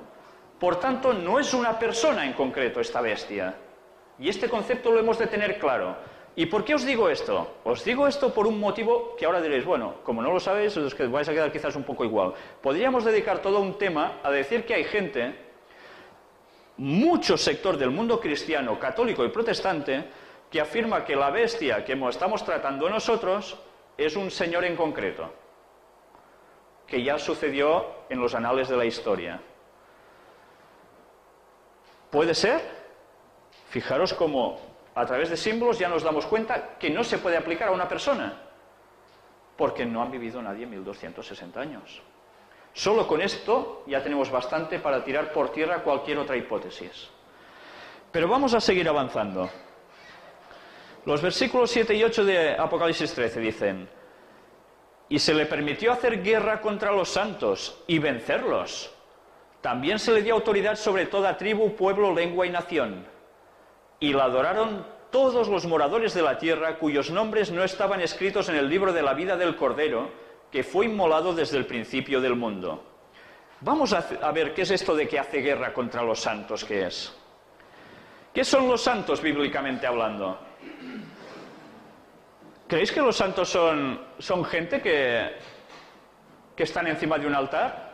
Por tanto, no es una persona en concreto esta bestia. Y este concepto lo hemos de tener claro. ¿Y por qué os digo esto? Os digo esto por un motivo que ahora diréis, bueno, como no lo sabéis, os que vais a quedar quizás un poco igual. Podríamos dedicar todo un tema a decir que hay gente, mucho sector del mundo cristiano, católico y protestante, que afirma que la bestia que estamos tratando nosotros es un señor en concreto, que ya sucedió en los anales de la historia. ¿Puede ser? Fijaros cómo a través de símbolos ya nos damos cuenta que no se puede aplicar a una persona, porque no han vivido nadie 1260 años. Solo con esto ya tenemos bastante para tirar por tierra cualquier otra hipótesis. Pero vamos a seguir avanzando. Los versículos 7 y 8 de Apocalipsis 13 dicen: y se le permitió hacer guerra contra los santos y vencerlos. También se le dio autoridad sobre toda tribu, pueblo, lengua y nación. Y la adoraron todos los moradores de la tierra, cuyos nombres no estaban escritos en el libro de la vida del Cordero, que fue inmolado desde el principio del mundo. Vamos a ver qué es esto de que hace guerra contra los santos, ¿qué es? ¿Qué son los santos bíblicamente hablando? ¿Creéis que los santos son gente que están encima de un altar?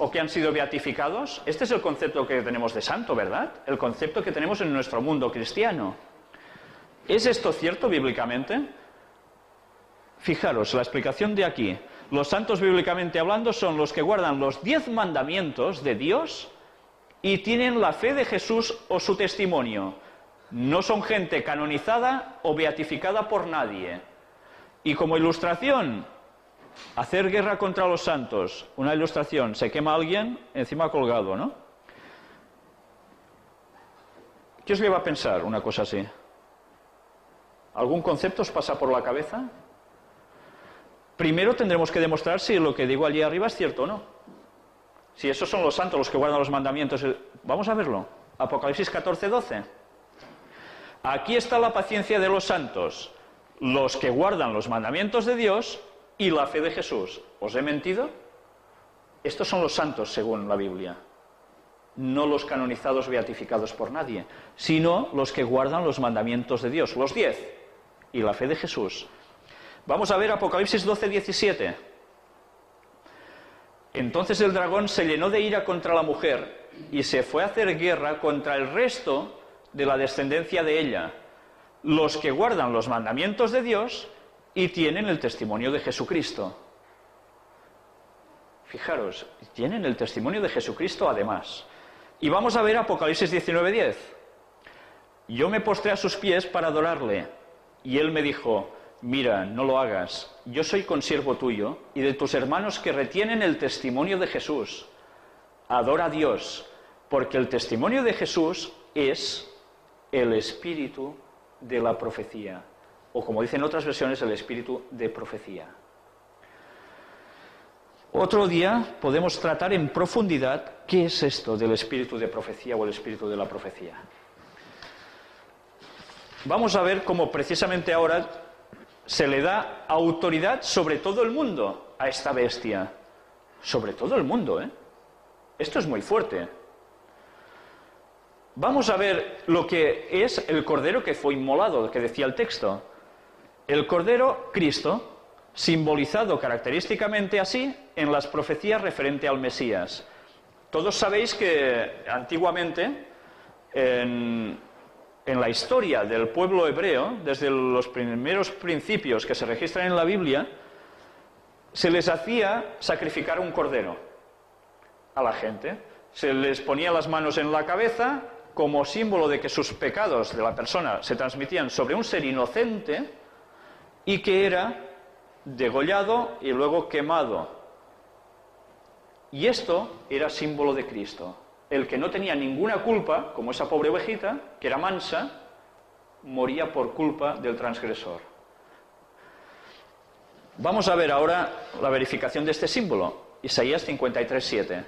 ¿O que han sido beatificados? Este es el concepto que tenemos de santo, ¿verdad? El concepto que tenemos en nuestro mundo cristiano. ¿Es esto cierto bíblicamente? Fijaros, la explicación de aquí. Los santos bíblicamente hablando son los que guardan los 10 mandamientos de Dios y tienen la fe de Jesús o su testimonio. No son gente canonizada o beatificada por nadie. Y como ilustración, hacer guerra contra los santos. Una ilustración, se quema a alguien encima colgado, ¿no? ¿Qué os lleva a pensar una cosa así? ¿Algún concepto os pasa por la cabeza? Primero tendremos que demostrar si lo que digo allí arriba es cierto o no. Si esos son los santos los que guardan los mandamientos. Vamos a verlo. Apocalipsis 14:12. Aquí está la paciencia de los santos, los que guardan los mandamientos de Dios y la fe de Jesús. ¿Os he mentido? Estos son los santos según la Biblia. No los canonizados beatificados por nadie, sino los que guardan los mandamientos de Dios, los 10, y la fe de Jesús. Vamos a ver Apocalipsis 12:17. Entonces el dragón se llenó de ira contra la mujer y se fue a hacer guerra contra el resto de la descendencia de ella, los que guardan los mandamientos de Dios y tienen el testimonio de Jesucristo. Fijaros, tienen el testimonio de Jesucristo además. Y vamos a ver Apocalipsis 19:10. Yo me postré a sus pies para adorarle, y él me dijo: mira, no lo hagas, yo soy consiervo tuyo y de tus hermanos que retienen el testimonio de Jesús. Adora a Dios, porque el testimonio de Jesús es el espíritu de la profecía, o como dicen otras versiones, el espíritu de profecía. Otro día podemos tratar en profundidad qué es esto del espíritu de profecía o el espíritu de la profecía. Vamos a ver cómo precisamente ahora se le da autoridad sobre todo el mundo a esta bestia. Sobre todo el mundo, ¿eh? Esto es muy fuerte. Vamos a ver lo que es el cordero que fue inmolado, que decía el texto. El cordero, Cristo, simbolizado característicamente así en las profecías referente al Mesías. Todos sabéis que antiguamente, en la historia del pueblo hebreo, desde los primeros principios que se registran en la Biblia, se les hacía sacrificar un cordero a la gente. Se les ponía las manos en la cabeza como símbolo de que sus pecados de la persona se transmitían sobre un ser inocente y que era degollado y luego quemado. Y esto era símbolo de Cristo. El que no tenía ninguna culpa, como esa pobre ovejita, que era mansa, moría por culpa del transgresor. Vamos a ver ahora la verificación de este símbolo. Isaías 53:7.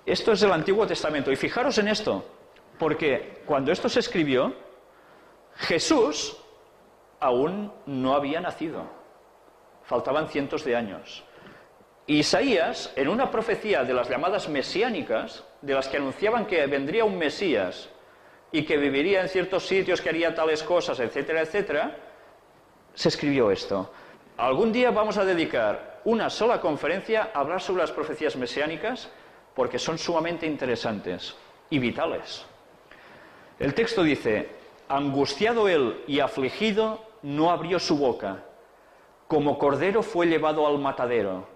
Esto es del Antiguo Testamento. Y fijaros en esto, porque cuando esto se escribió, Jesús aún no había nacido. Faltaban cientos de años. Isaías, en una profecía de las llamadas mesiánicas, de las que anunciaban que vendría un Mesías y que viviría en ciertos sitios, que haría tales cosas, etcétera, etcétera, se escribió esto. Algún día vamos a dedicar una sola conferencia a hablar sobre las profecías mesiánicas, porque son sumamente interesantes y vitales. El texto dice: angustiado él y afligido, no abrió su boca. Como cordero fue llevado al matadero,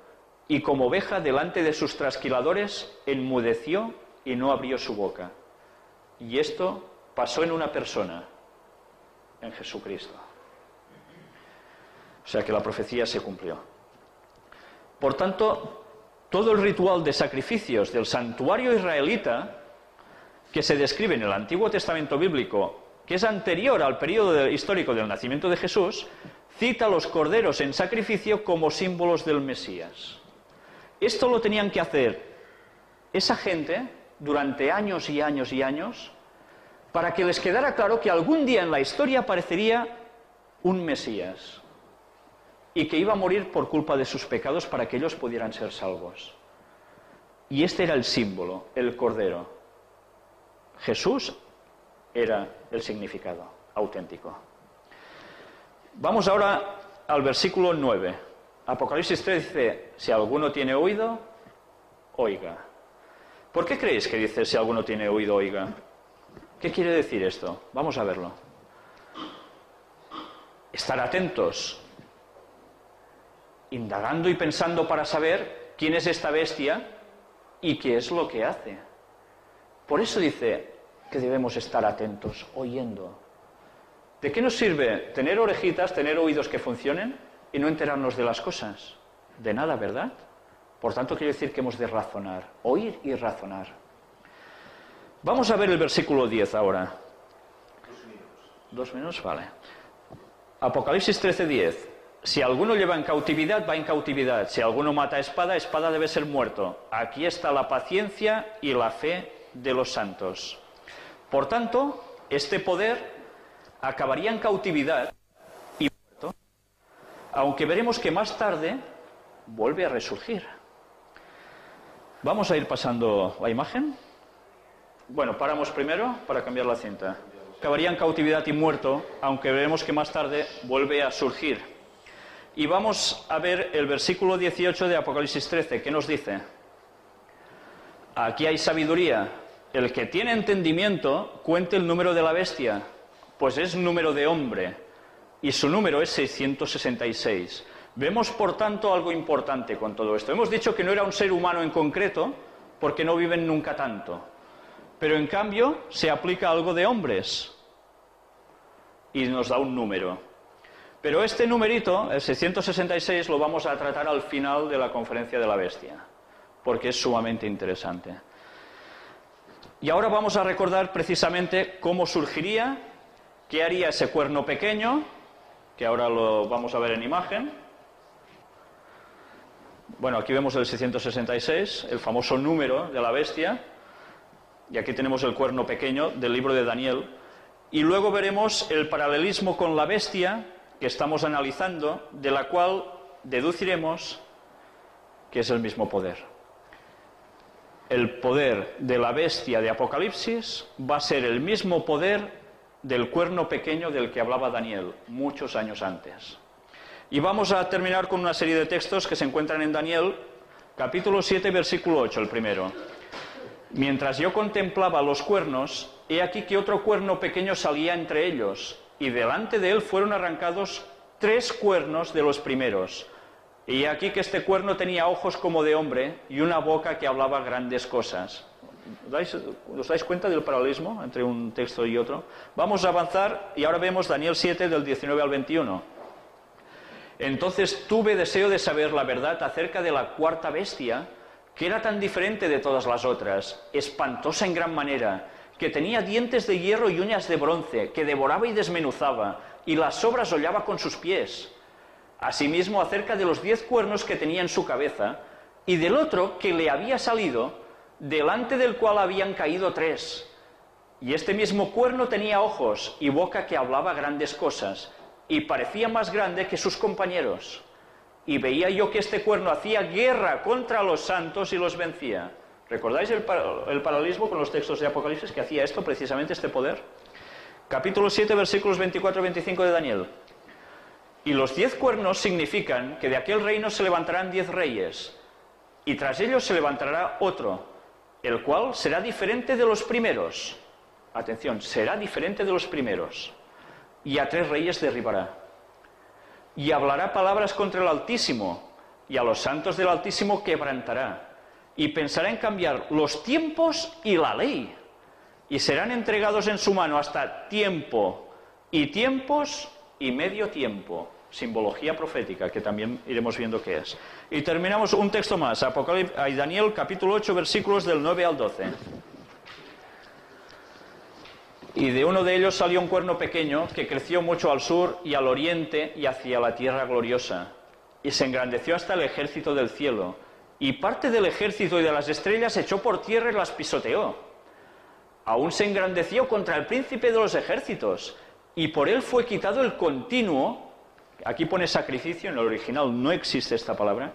y como oveja delante de sus trasquiladores, enmudeció y no abrió su boca. Y esto pasó en una persona, en Jesucristo. O sea que la profecía se cumplió. Por tanto, todo el ritual de sacrificios del santuario israelita, que se describe en el Antiguo Testamento bíblico, que es anterior al periodo histórico del nacimiento de Jesús, cita a los corderos en sacrificio como símbolos del Mesías. Esto lo tenían que hacer esa gente durante años y años y años, para que les quedara claro que algún día en la historia aparecería un Mesías y que iba a morir por culpa de sus pecados para que ellos pudieran ser salvos. Y este era el símbolo, el cordero. Jesús era el significado auténtico. Vamos ahora al versículo 9. Apocalipsis 3 dice: si alguno tiene oído, oiga. ¿Por qué creéis que dice si alguno tiene oído, oiga? ¿Qué quiere decir esto? Vamos a verlo. Estar atentos, indagando y pensando para saber quién es esta bestia y qué es lo que hace. Por eso dice que debemos estar atentos, oyendo. ¿De qué nos sirve tener orejitas, tener oídos que funcionen y no enterarnos de las cosas? De nada, ¿verdad? Por tanto, quiero decir que hemos de razonar, oír y razonar. Vamos a ver el versículo 10 ahora. 2 minutos, vale. Apocalipsis 13:10. Si alguno lleva en cautividad, va en cautividad. Si alguno mata a espada, espada debe ser muerto. Aquí está la paciencia y la fe de los santos. Por tanto, este poder acabaría en cautividad y muerto, aunque veremos que más tarde vuelve a resurgir. Vamos a ir pasando la imagen. Bueno, paramos primero para cambiar la cinta. Acabaría en cautividad y muerto, aunque veremos que más tarde vuelve a surgir. Y vamos a ver el versículo 18 de Apocalipsis 13, ¿qué nos dice? Aquí hay sabiduría. El que tiene entendimiento, cuente el número de la bestia, pues es número de hombre, y su número es 666. Vemos, por tanto, algo importante con todo esto. Hemos dicho que no era un ser humano en concreto, porque no viven nunca tanto. Pero en cambio se aplica algo de hombres y nos da un número. Pero este numerito, el 666, lo vamos a tratar al final de la conferencia de la bestia, porque es sumamente interesante. Y ahora vamos a recordar precisamente cómo surgiría, qué haría ese cuerno pequeño, que ahora lo vamos a ver en imagen. Bueno, aquí vemos el 666, el famoso número de la bestia. Y aquí tenemos el cuerno pequeño del libro de Daniel. Y luego veremos el paralelismo con la bestia que estamos analizando, de la cual deduciremos que es el mismo poder. El poder de la bestia de Apocalipsis va a ser el mismo poder del cuerno pequeño del que hablaba Daniel muchos años antes. Y vamos a terminar con una serie de textos que se encuentran en Daniel, capítulo 7, versículo 8, el primero. Mientras yo contemplaba los cuernos, he aquí que otro cuerno pequeño salía entre ellos, y delante de él fueron arrancados 3 cuernos de los primeros. Y he aquí que este cuerno tenía ojos como de hombre y una boca que hablaba grandes cosas. ¿Os dais cuenta del paralelismo entre un texto y otro? Vamos a avanzar y ahora vemos Daniel 7 del 19 al 21. Entonces tuve deseo de saber la verdad acerca de la cuarta bestia, que era tan diferente de todas las otras, espantosa en gran manera, que tenía dientes de hierro y uñas de bronce, que devoraba y desmenuzaba, y las sobras hollaba con sus pies. Asimismo, acerca de los 10 cuernos que tenía en su cabeza, y del otro que le había salido, delante del cual habían caído 3. Y este mismo cuerno tenía ojos y boca que hablaba grandes cosas, y parecía más grande que sus compañeros. Y veía yo que este cuerno hacía guerra contra los santos y los vencía. ¿Recordáis el paralelismo con los textos de Apocalipsis que hacía esto, precisamente este poder? Capítulo 7, versículos 24 y 25 de Daniel. Y los 10 cuernos significan que de aquel reino se levantarán 10 reyes, y tras ellos se levantará otro, el cual será diferente de los primeros. Atención, será diferente de los primeros. Y a 3 reyes derribará. Y hablará palabras contra el Altísimo, y a los santos del Altísimo quebrantará, y pensará en cambiar los tiempos y la ley, y serán entregados en su mano hasta tiempo y tiempos y medio tiempo. Simbología profética, que también iremos viendo qué es. Y terminamos un texto más, Daniel capítulo 8, versículos del 9 al 12. Y de uno de ellos salió un cuerno pequeño que creció mucho al sur y al oriente y hacia la tierra gloriosa. Y se engrandeció hasta el ejército del cielo. Y parte del ejército y de las estrellas echó por tierra y las pisoteó. Aún se engrandeció contra el príncipe de los ejércitos. Y por él fue quitado el continuo. Aquí pone sacrificio, en el original no existe esta palabra.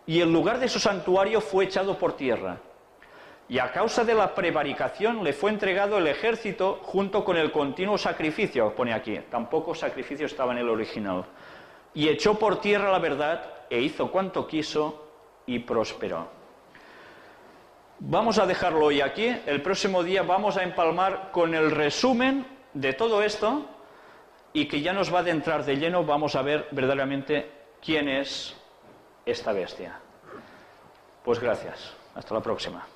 Y el lugar de su santuario fue echado por tierra. Y a causa de la prevaricación le fue entregado el ejército junto con el continuo sacrificio, pone aquí, tampoco sacrificio estaba en el original. Y echó por tierra la verdad e hizo cuanto quiso y prosperó. Vamos a dejarlo hoy aquí, el próximo día vamos a empalmar con el resumen de todo esto y que ya nos va a adentrar de lleno, vamos a ver verdaderamente quién es esta bestia. Pues gracias, hasta la próxima.